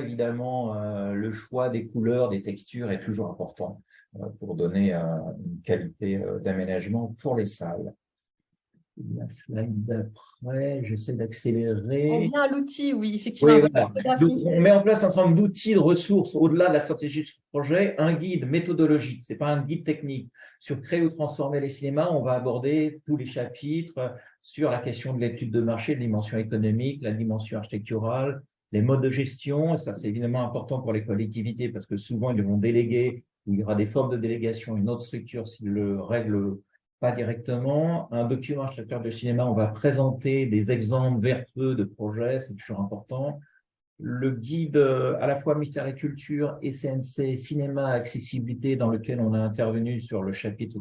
évidemment, le choix des couleurs, des textures est toujours important pour donner une qualité d'aménagement pour les salles. La slide d'après, j'essaie d'accélérer. On vient à l'outil, oui, effectivement. Oui, voilà. Donc, on met en place un certain nombre d'outils, de ressources, au-delà de la stratégie de ce projet, un guide méthodologique, ce n'est pas un guide technique. Sur créer ou transformer les cinémas, on va aborder tous les chapitres sur la question de l'étude de marché, de la dimension économique, la dimension architecturale, les modes de gestion. Et ça, c'est évidemment important pour les collectivités parce que souvent, ils vont déléguer, il y aura des formes de délégation, une autre structure s'ils le règlent pas directement. Un document architecture de cinéma, on va présenter des exemples vertueux de projets, c'est toujours important. Le guide à la fois Ministère de la Culture et CNC Cinéma Accessibilité dans lequel on a intervenu sur le chapitre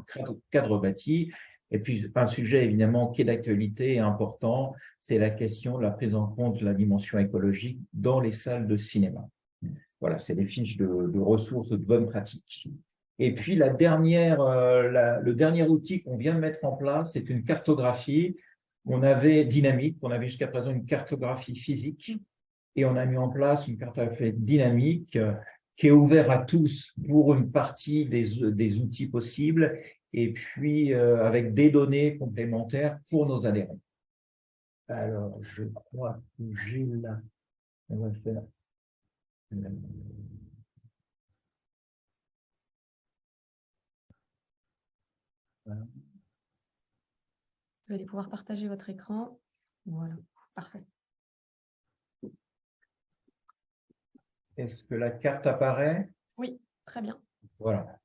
cadre bâti. Et puis un sujet évidemment qui est d'actualité et important, c'est la question de la prise en compte de la dimension écologique dans les salles de cinéma. Voilà, c'est des fiches de ressources de bonnes pratiques. Et puis le dernier outil qu'on vient de mettre en place, c'est une cartographie. On avait dynamique, on avait jusqu'à présent une cartographie physique et on a mis en place une cartographie dynamique qui est ouverte à tous pour une partie des outils possibles et puis avec des données complémentaires pour nos adhérents. Alors, je crois que j'ai là, on va faire Vous allez pouvoir partager votre écran. Voilà, parfait. Est-ce que la carte apparaît? Oui, très bien. Voilà.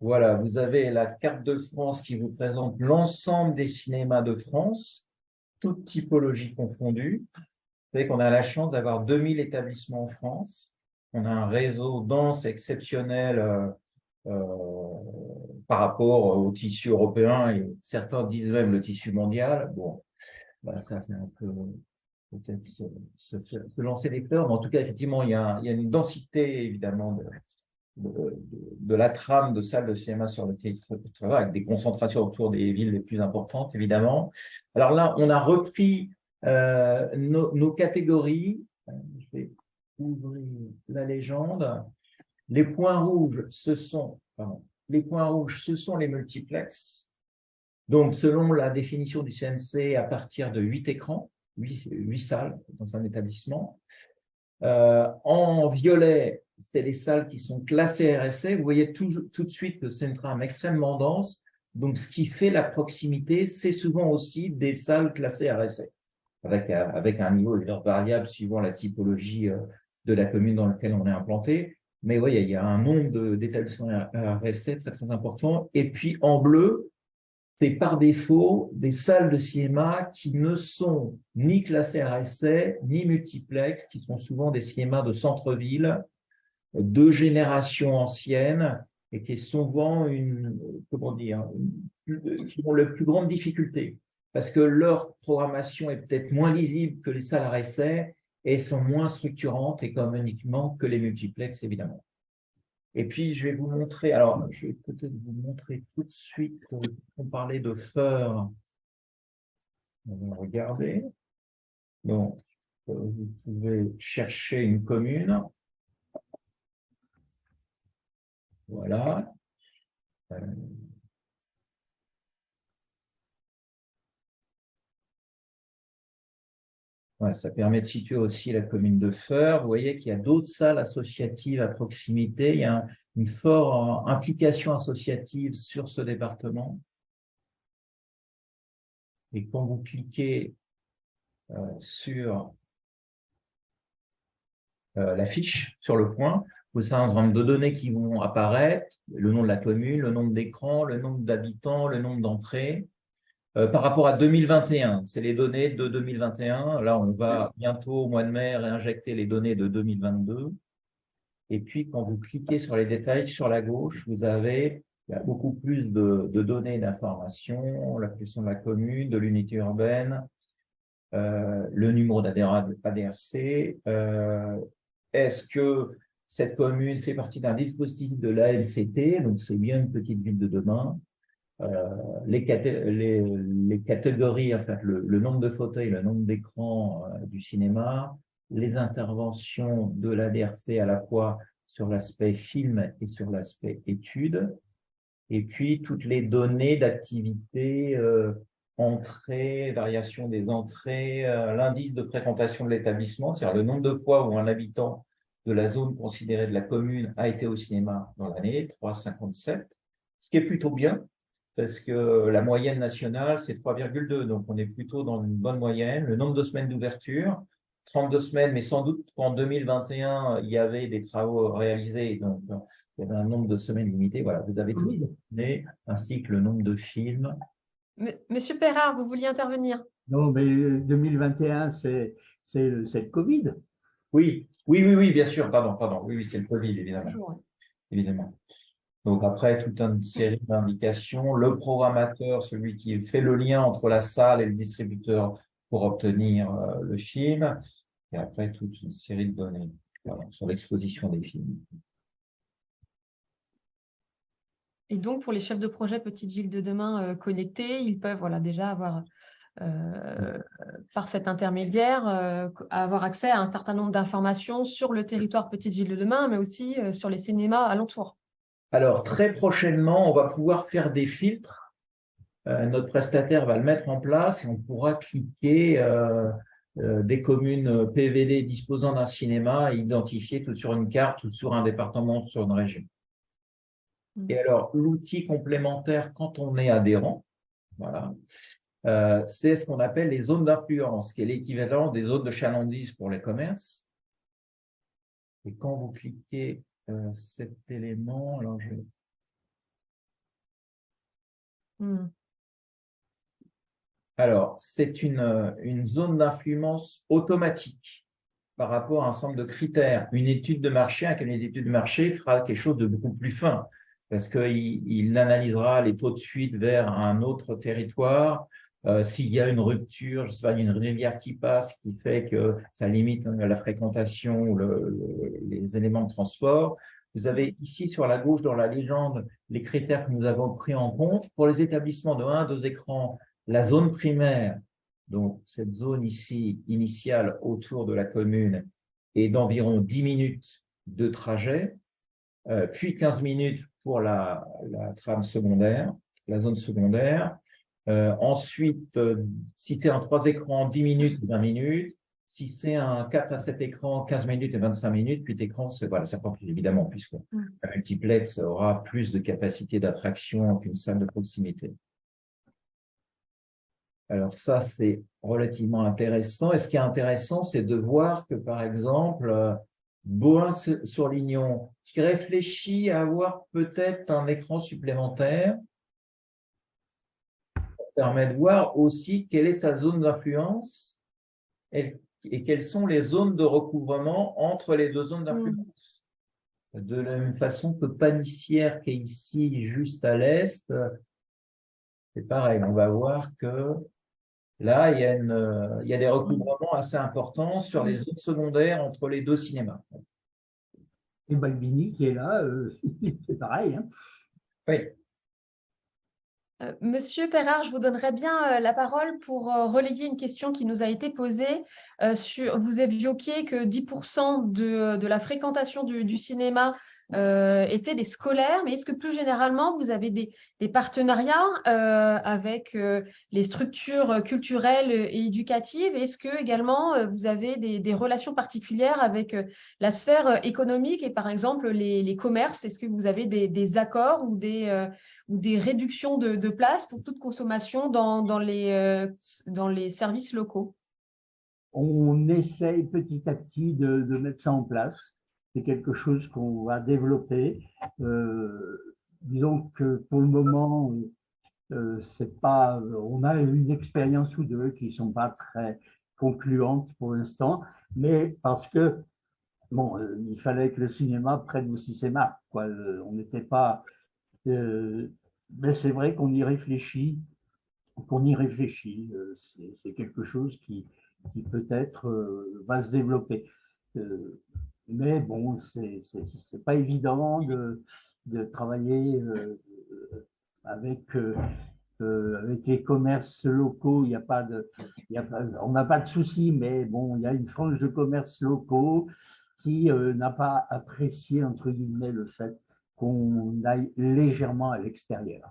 Voilà, vous avez la carte de France qui vous présente l'ensemble des cinémas de France, toutes typologies confondues. Vous savez qu'on a la chance d'avoir 2000 établissements en France. On a un réseau dense, exceptionnel par rapport au tissu européen et certains disent même le tissu mondial. Bon, ben ça c'est un peu peut-être se lancer des fleurs, mais en tout cas effectivement il y a une densité évidemment de la trame de salles de cinéma sur le territoire, avec des concentrations autour des villes les plus importantes, évidemment. Alors là, on a repris nos catégories. Je vais ouvrir la légende. Les points rouges, ce sont les multiplexes. Donc, selon la définition du CNC, à partir de 8 écrans, 8 salles dans un établissement. En violet, c'est les salles qui sont classées RSC. Vous voyez tout de suite que c'est une trame extrêmement dense. Donc, ce qui fait la proximité, c'est souvent aussi des salles classées RSC, avec un niveau variable suivant la typologie de la commune dans laquelle on est implanté. Mais vous voyez, il y a un nombre d'établissements RSC très, très important. Et puis, en bleu, c'est par défaut des salles de cinéma qui ne sont ni classées RSC, ni multiplex, qui sont souvent des cinémas de centre-ville, de génération ancienne, et qui sont souvent qui ont la plus grande difficulté, parce que leur programmation est peut-être moins lisible que les salles RSC, et sont moins structurantes économiquement que les multiplex, évidemment. Et puis, je vais vous montrer, alors, je vais peut-être vous montrer tout de suite, on parlait de Feur. On va regarder. Donc, vous pouvez chercher une commune. Voilà. Ouais, ça permet de situer aussi la commune de Feur. Vous voyez qu'il y a d'autres salles associatives à proximité. Il y a une forte implication associative sur ce département. Et quand vous cliquez sur la fiche, sur le point, vous avez un certain nombre de données qui vont apparaître, le nom de la commune, le nombre d'écrans, le nombre d'habitants, le nombre d'entrées. Par rapport à 2021, c'est les données de 2021. Là, on va bientôt, au mois de mai, réinjecter les données de 2022. Et puis, quand vous cliquez sur les détails, sur la gauche, il y a beaucoup plus de données d'informations, la question de la commune, de l'unité urbaine, le numéro d'ADRC. Est-ce que cette commune fait partie d'un dispositif de l'ALCT, donc c'est bien une petite ville de demain. Les catégories, en fait, le nombre de fauteuils, le nombre d'écrans du cinéma, les interventions de l'ADRC à la fois sur l'aspect film et sur l'aspect études, et puis toutes les données d'activité, entrée, variation des entrées, l'indice de fréquentation de l'établissement, c'est-à-dire le nombre de fois où un habitant de la zone considérée de la commune a été au cinéma dans l'année, 3,57, ce qui est plutôt bien, parce que la moyenne nationale, c'est 3,2, donc on est plutôt dans une bonne moyenne. Le nombre de semaines d'ouverture, 32 semaines, mais sans doute qu'en 2021, il y avait des travaux réalisés, donc il y avait un nombre de semaines limité. Voilà, vous avez tout donné, ainsi que le nombre de films. Monsieur Perrard, vous vouliez intervenir? Non, mais 2021, c'est le Covid. Oui, bien sûr, pardon. Oui, c'est le Covid, évidemment. Toujours. Évidemment. Donc après, toute une série d'indications. Le programmateur, celui qui fait le lien entre la salle et le distributeur pour obtenir le film. Et après, toute une série de données sur l'exposition des films. Et donc, pour les chefs de projet Petite Ville de demain connectés, ils peuvent déjà avoir, par cet intermédiaire, avoir accès à un certain nombre d'informations sur le territoire Petite Ville de demain, mais aussi sur les cinémas alentours. Alors, très prochainement, on va pouvoir faire des filtres. Notre prestataire va le mettre en place et on pourra cliquer des communes PVD disposant d'un cinéma et identifier tout sur une carte, tout sur un département, sur une région. Et alors, l'outil complémentaire quand on est adhérent, voilà, c'est ce qu'on appelle les zones d'influence, qui est l'équivalent des zones de chalandise pour les commerces. Et quand vous cliquez cet élément, alors je vais... Alors, c'est une zone d'influence automatique par rapport à un ensemble de critères. Une étude de marché, un cabinet d'études de marché fera quelque chose de beaucoup plus fin parce qu'il analysera les taux de fuite vers un autre territoire. S'il y a une rupture, je sais pas, il y a une rivière qui passe qui fait que ça limite la fréquentation ou les éléments de transport. Vous avez ici sur la gauche dans la légende les critères que nous avons pris en compte. Pour les établissements de 1 à 2 écrans, la zone primaire, donc cette zone ici initiale autour de la commune, est d'environ 10 minutes de trajet, puis 15 minutes pour la trame secondaire, la zone secondaire. Ensuite, si c'est un 3 écrans, 10 minutes, 20 minutes. Si c'est un 4 à 7 écrans, 15 minutes et 25 minutes, 8 écrans, voilà, ça prend plus évidemment, puisque la multiplex aura plus de capacité d'attraction qu'une salle de proximité. Alors ça, c'est relativement intéressant. Et ce qui est intéressant, c'est de voir que, par exemple, Bohain-sur-Lignon, qui réfléchit à avoir peut-être un écran supplémentaire, permet de voir aussi quelle est sa zone d'influence et quelles sont les zones de recouvrement entre les deux zones d'influence. De la même façon que Panissière, qui est ici juste à l'est, c'est pareil, on va voir que là, il y a des recouvrements assez importants sur les zones secondaires entre les deux cinémas. Et Balbini qui est là, c'est pareil. Hein. Oui. Monsieur Perrard, je vous donnerais bien la parole pour relayer une question qui nous a été posée. Vous évoquiez que 10% de la fréquentation du cinéma étaient des scolaires, mais est-ce que plus généralement, vous avez des partenariats avec les structures culturelles et éducatives? Est-ce que également vous avez des relations particulières avec la sphère économique et par exemple les commerces? Est-ce que vous avez des accords ou des réductions de place pour toute consommation dans les services locaux? On essaye petit à petit de mettre ça en place. C'est quelque chose qu'on va développer. Disons que pour le moment, c'est pas, on a une expérience ou deux qui ne sont pas très concluantes pour l'instant, mais parce que bon, il fallait que le cinéma prenne aussi ses marques, quoi. On n'était pas. Mais c'est vrai qu'on y réfléchit. C'est quelque chose qui peut-être va se développer. Mais bon, c'est pas évident de travailler avec les commerces locaux. Il y a pas de, on n'a pas de souci, mais bon, il y a une frange de commerces locaux qui n'a pas apprécié, entre guillemets, le fait qu'on aille légèrement à l'extérieur.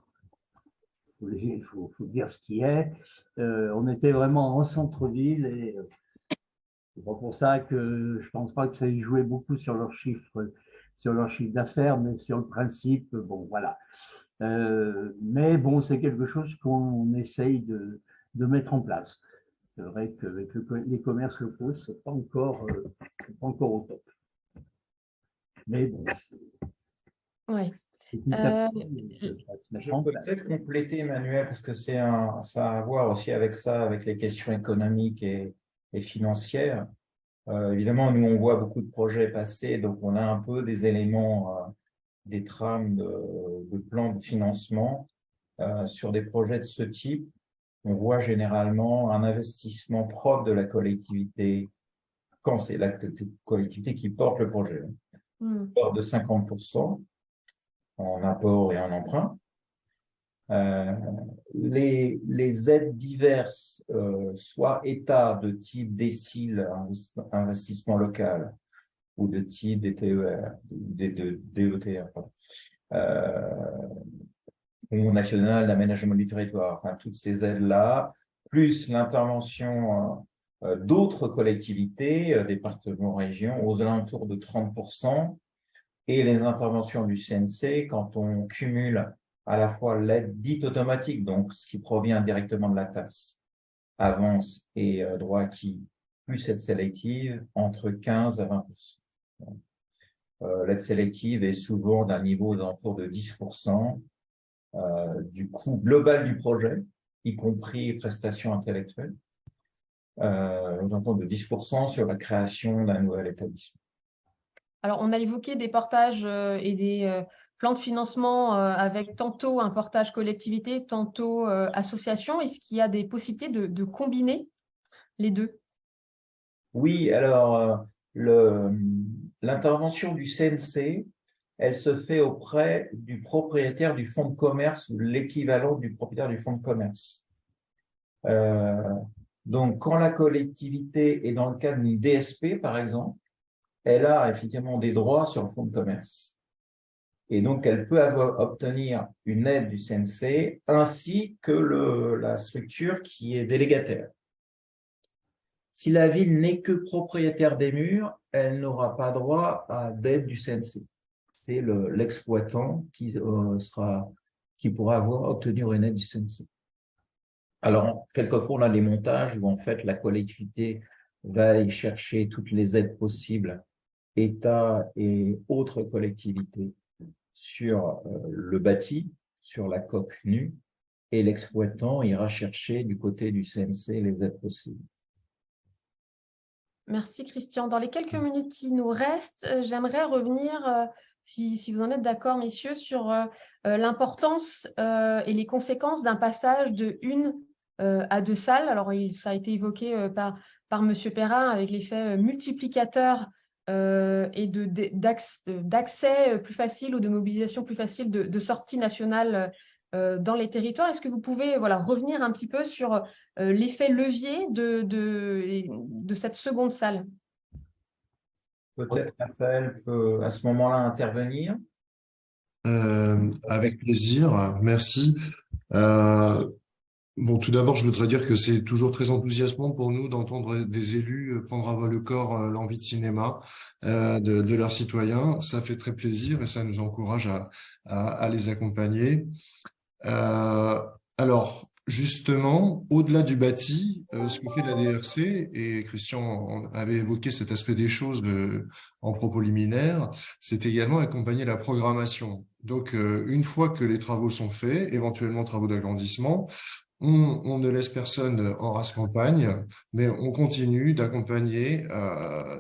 Il faut dire ce qui est. On était vraiment en centre-ville et c'est pas pour ça que je pense pas que ça ait joué beaucoup sur leur chiffre d'affaires, mais sur le principe, bon, voilà. Mais bon, c'est quelque chose qu'on essaye de mettre en place. C'est vrai qu'avec les commerces locaux, c'est pas encore au top. Mais bon, Ouais. Je peux peut-être compléter, Emmanuel, parce que ça a à voir aussi avec ça, avec les questions économiques et financières. Évidemment, nous, on voit beaucoup de projets passer, donc on a un peu des éléments, des trames de plans de financement sur des projets de ce type. On voit généralement un investissement propre de la collectivité, quand c'est la collectivité qui porte le projet, de 50%. En apport et en emprunt. Les aides diverses, soit État de type DECIL, investissement local, ou de type DTER, DETR, Fonds national d'aménagement du territoire, enfin toutes ces aides-là, plus l'intervention d'autres collectivités, départements, régions, aux alentours de 30%, et les interventions du CNC, quand on cumule à la fois l'aide dite automatique, donc ce qui provient directement de la taxe, avance et droit acquis, plus aide sélective, entre 15 à 20%. L'aide sélective est souvent d'un niveau aux alentours de 10% du coût global du projet, y compris prestations intellectuelles, aux alentours de 10% sur la création d'un nouvel établissement. Alors, on a évoqué des portages et des plans de financement avec tantôt un portage collectivité, tantôt association. Est-ce qu'il y a des possibilités de combiner les deux? Oui, alors l'intervention du CNC elle se fait auprès du propriétaire du fonds de commerce ou l'équivalent du propriétaire du fonds de commerce. Donc, quand la collectivité est dans le cadre d'une DSP, par exemple, elle a effectivement des droits sur le fonds de commerce. Et donc, elle peut obtenir une aide du CNC ainsi que la structure qui est délégataire. Si la ville n'est que propriétaire des murs, elle n'aura pas droit à d'aide du CNC. C'est l'exploitant qui pourra obtenir une aide du CNC. Alors, quelquefois, on a des montages où en fait la collectivité va aller chercher toutes les aides possibles, État et autres collectivités, sur le bâti, sur la coque nue, et l'exploitant ira chercher du côté du CNC les aides possibles. Merci Christian. Dans les quelques minutes qui nous restent, j'aimerais revenir, si vous en êtes d'accord, messieurs, sur l'importance et les conséquences d'un passage de 1 à 2 salles. Alors, ça a été évoqué par Monsieur Perrin avec l'effet multiplicateur et d'accès plus facile ou de mobilisation plus facile de sortie nationale dans les territoires. Est-ce que vous pouvez revenir un petit peu sur l'effet levier de cette seconde salle? Peut-être Raphaël peut à ce moment-là intervenir. Avec plaisir, merci. Bon, tout d'abord, je voudrais dire que c'est toujours très enthousiasmant pour nous d'entendre des élus prendre à bras le corps l'envie de cinéma de leurs citoyens. Ça fait très plaisir et ça nous encourage à les accompagner. Alors, justement, au-delà du bâti, ce que fait la DRC, et Christian avait évoqué cet aspect des choses en propos liminaire, c'est également accompagner la programmation. Donc, une fois que les travaux sont faits, éventuellement travaux d'agrandissement, on ne laisse personne en rase campagne, mais on continue d'accompagner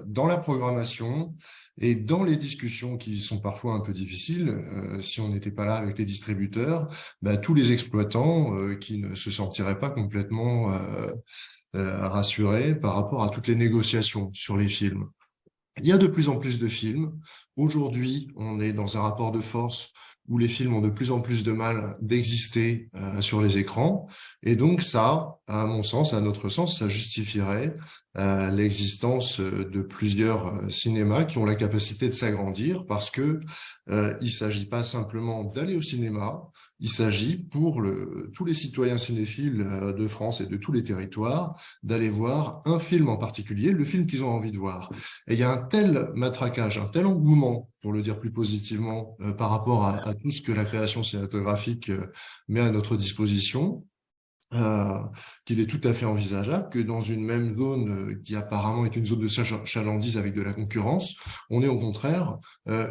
dans la programmation et dans les discussions qui sont parfois un peu difficiles. Si on n'était pas là avec les distributeurs, tous les exploitants qui ne se sentiraient pas complètement rassurés par rapport à toutes les négociations sur les films. Il y a de plus en plus de films. Aujourd'hui, on est dans un rapport de force où les films ont de plus en plus de mal d'exister sur les écrans. Et donc ça, à mon sens, à notre sens, ça justifierait l'existence de plusieurs cinémas qui ont la capacité de s'agrandir parce que il s'agit pas simplement d'aller au cinéma, il s'agit pour tous les citoyens cinéphiles de France et de tous les territoires d'aller voir un film en particulier, le film qu'ils ont envie de voir. Et il y a un tel matraquage, un tel engouement, pour le dire plus positivement, par rapport à tout ce que la création cinématographique met à notre disposition, qu'il est tout à fait envisageable que dans une même zone qui apparemment est une zone de chalandise avec de la concurrence, on ait au contraire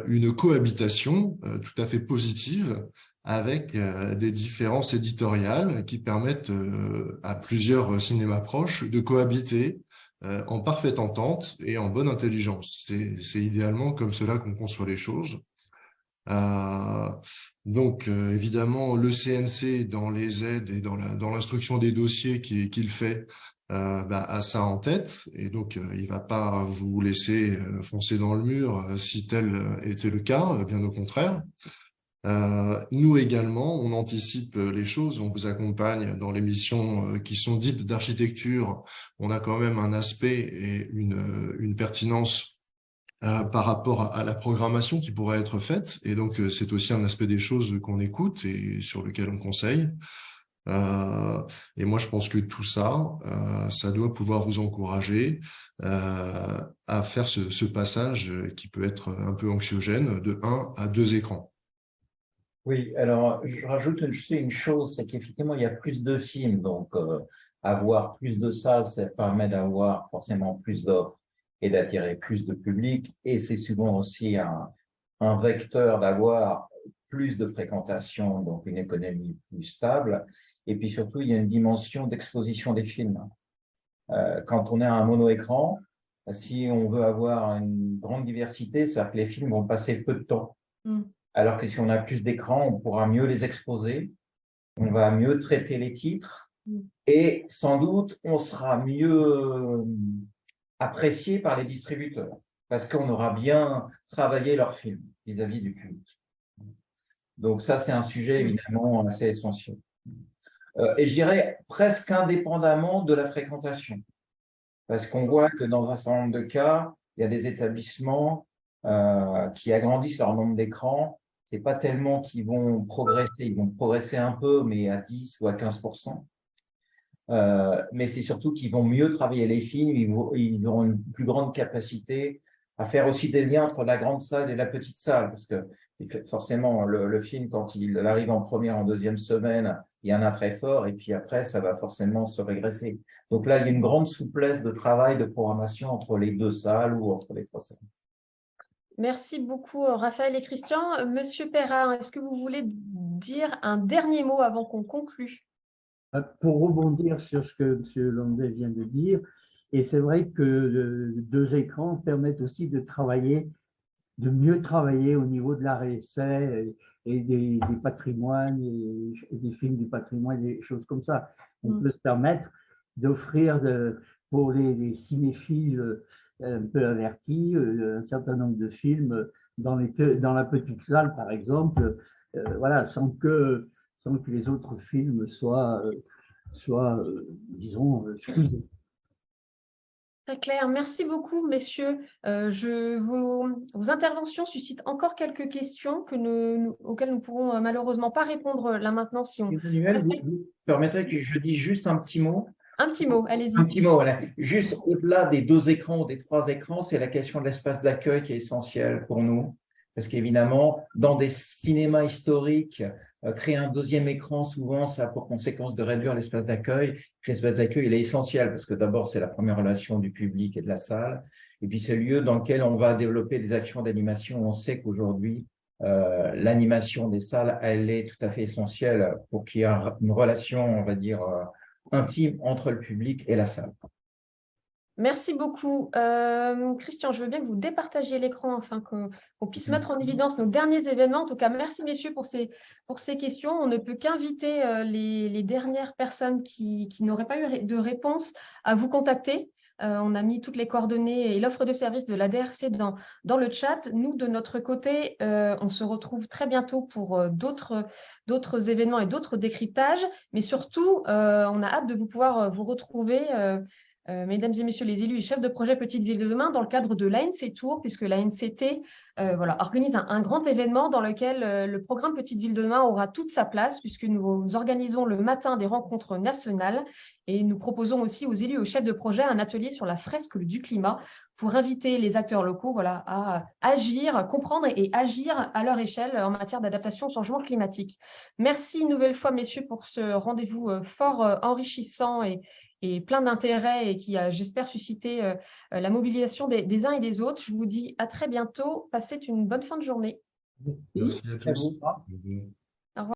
une cohabitation tout à fait positive avec des différences éditoriales qui permettent à plusieurs cinémas proches de cohabiter en parfaite entente et en bonne intelligence. C'est idéalement comme cela qu'on conçoit les choses. Donc, évidemment, le CNC, dans les aides et dans l'instruction des dossiers qu'il fait, a ça en tête. Et donc, il va pas vous laisser foncer dans le mur si tel était le cas, bien au contraire. Nous également, on anticipe les choses, on vous accompagne dans les missions qui sont dites d'architecture. On a quand même un aspect et une pertinence par rapport à la programmation qui pourrait être faite. Et donc, c'est aussi un aspect des choses qu'on écoute et sur lequel on conseille. Et moi, je pense que tout ça, ça doit pouvoir vous encourager à faire ce passage qui peut être un peu anxiogène de 1 à 2 écrans. Oui, alors je rajoute une chose, c'est qu'effectivement, il y a plus de films, donc avoir plus de salles, ça permet d'avoir forcément plus d'offres et d'attirer plus de public, et c'est souvent aussi un vecteur d'avoir plus de fréquentation, donc une économie plus stable, et puis surtout, il y a une dimension d'exposition des films. Quand on est à un mono-écran, si on veut avoir une grande diversité, c'est-à-dire que les films vont passer peu de temps. Alors que si on a plus d'écrans, on pourra mieux les exposer, on va mieux traiter les titres et sans doute on sera mieux apprécié par les distributeurs. parce qu'on aura bien travaillé leur film vis-à-vis du public. Donc ça, c'est un sujet évidemment assez essentiel. Et je dirais presque indépendamment de la fréquentation, parce qu'on voit que dans un certain nombre de cas, il y a des établissements qui agrandissent leur nombre d'écrans. C'est pas tellement qu'ils vont progresser, ils vont progresser un peu, mais à 10 ou à 15%. Mais c'est surtout qu'ils vont mieux travailler les films, ils auront une plus grande capacité à faire aussi des liens entre la grande salle et la petite salle, parce que forcément, le film, quand il arrive en première, en deuxième semaine, il y a un attrait fort, et puis après, ça va forcément se régresser. Donc là, il y a une grande souplesse de travail, de programmation entre les deux salles ou entre les trois salles. Merci beaucoup, Raphaël et Christian. Monsieur Perrin, est-ce que vous voulez dire un dernier mot avant qu'on conclue? Pour rebondir sur ce que M. Landais vient de dire, et c'est vrai que 2 écrans permettent aussi de travailler, de mieux travailler au niveau de l'art et essai et des patrimoines, et des films du patrimoine, des choses comme ça. On peut se permettre d'offrir pour les cinéphiles un peu avertis un certain nombre de films dans la petite salle, par exemple, voilà, sans que les autres films soient disons, exclusés. Très clair. Merci beaucoup, messieurs. Vos interventions suscitent encore quelques questions auxquelles nous ne pourrons malheureusement pas répondre là maintenant. Si on Emmanuel, vous permettrez que je dise juste un petit mot? Un petit mot, allez-y. Un petit mot, voilà. Juste au-delà des 2 écrans ou des 3 écrans, c'est la question de l'espace d'accueil qui est essentielle pour nous. Parce qu'évidemment, dans des cinémas historiques, créer un 2e écran, souvent, ça a pour conséquence de réduire l'espace d'accueil. L'espace d'accueil, il est essentiel parce que d'abord, c'est la première relation du public et de la salle. Et puis, c'est le lieu dans lequel on va développer des actions d'animation. On sait qu'aujourd'hui, l'animation des salles, elle est tout à fait essentielle pour qu'il y ait une relation, on va dire, intime entre le public et la salle. Merci beaucoup. Christian, je veux bien que vous départagiez l'écran afin qu'on puisse mettre en évidence nos derniers événements. En tout cas, merci messieurs pour ces questions. On ne peut qu'inviter les dernières personnes qui n'auraient pas eu de réponse à vous contacter. On a mis toutes les coordonnées et l'offre de service de la DRC dans le chat. Nous, de notre côté, on se retrouve très bientôt pour d'autres événements et d'autres décryptages. Mais surtout, on a hâte de pouvoir vous retrouver mesdames et messieurs les élus et chefs de projet Petite Ville de demain dans le cadre de l'ANC Tour, puisque l'ANCT organise un grand événement dans lequel le programme Petite Ville de demain aura toute sa place, puisque nous organisons le matin des rencontres nationales et nous proposons aussi aux élus et aux chefs de projet un atelier sur la fresque du climat pour inviter les acteurs locaux à agir, comprendre et agir à leur échelle en matière d'adaptation au changement climatique. Merci une nouvelle fois, messieurs, pour ce rendez-vous fort enrichissant et plein d'intérêt et qui a, j'espère, suscité la mobilisation des uns et des autres. Je vous dis à très bientôt. Passez une bonne fin de journée. Merci. Merci à tous.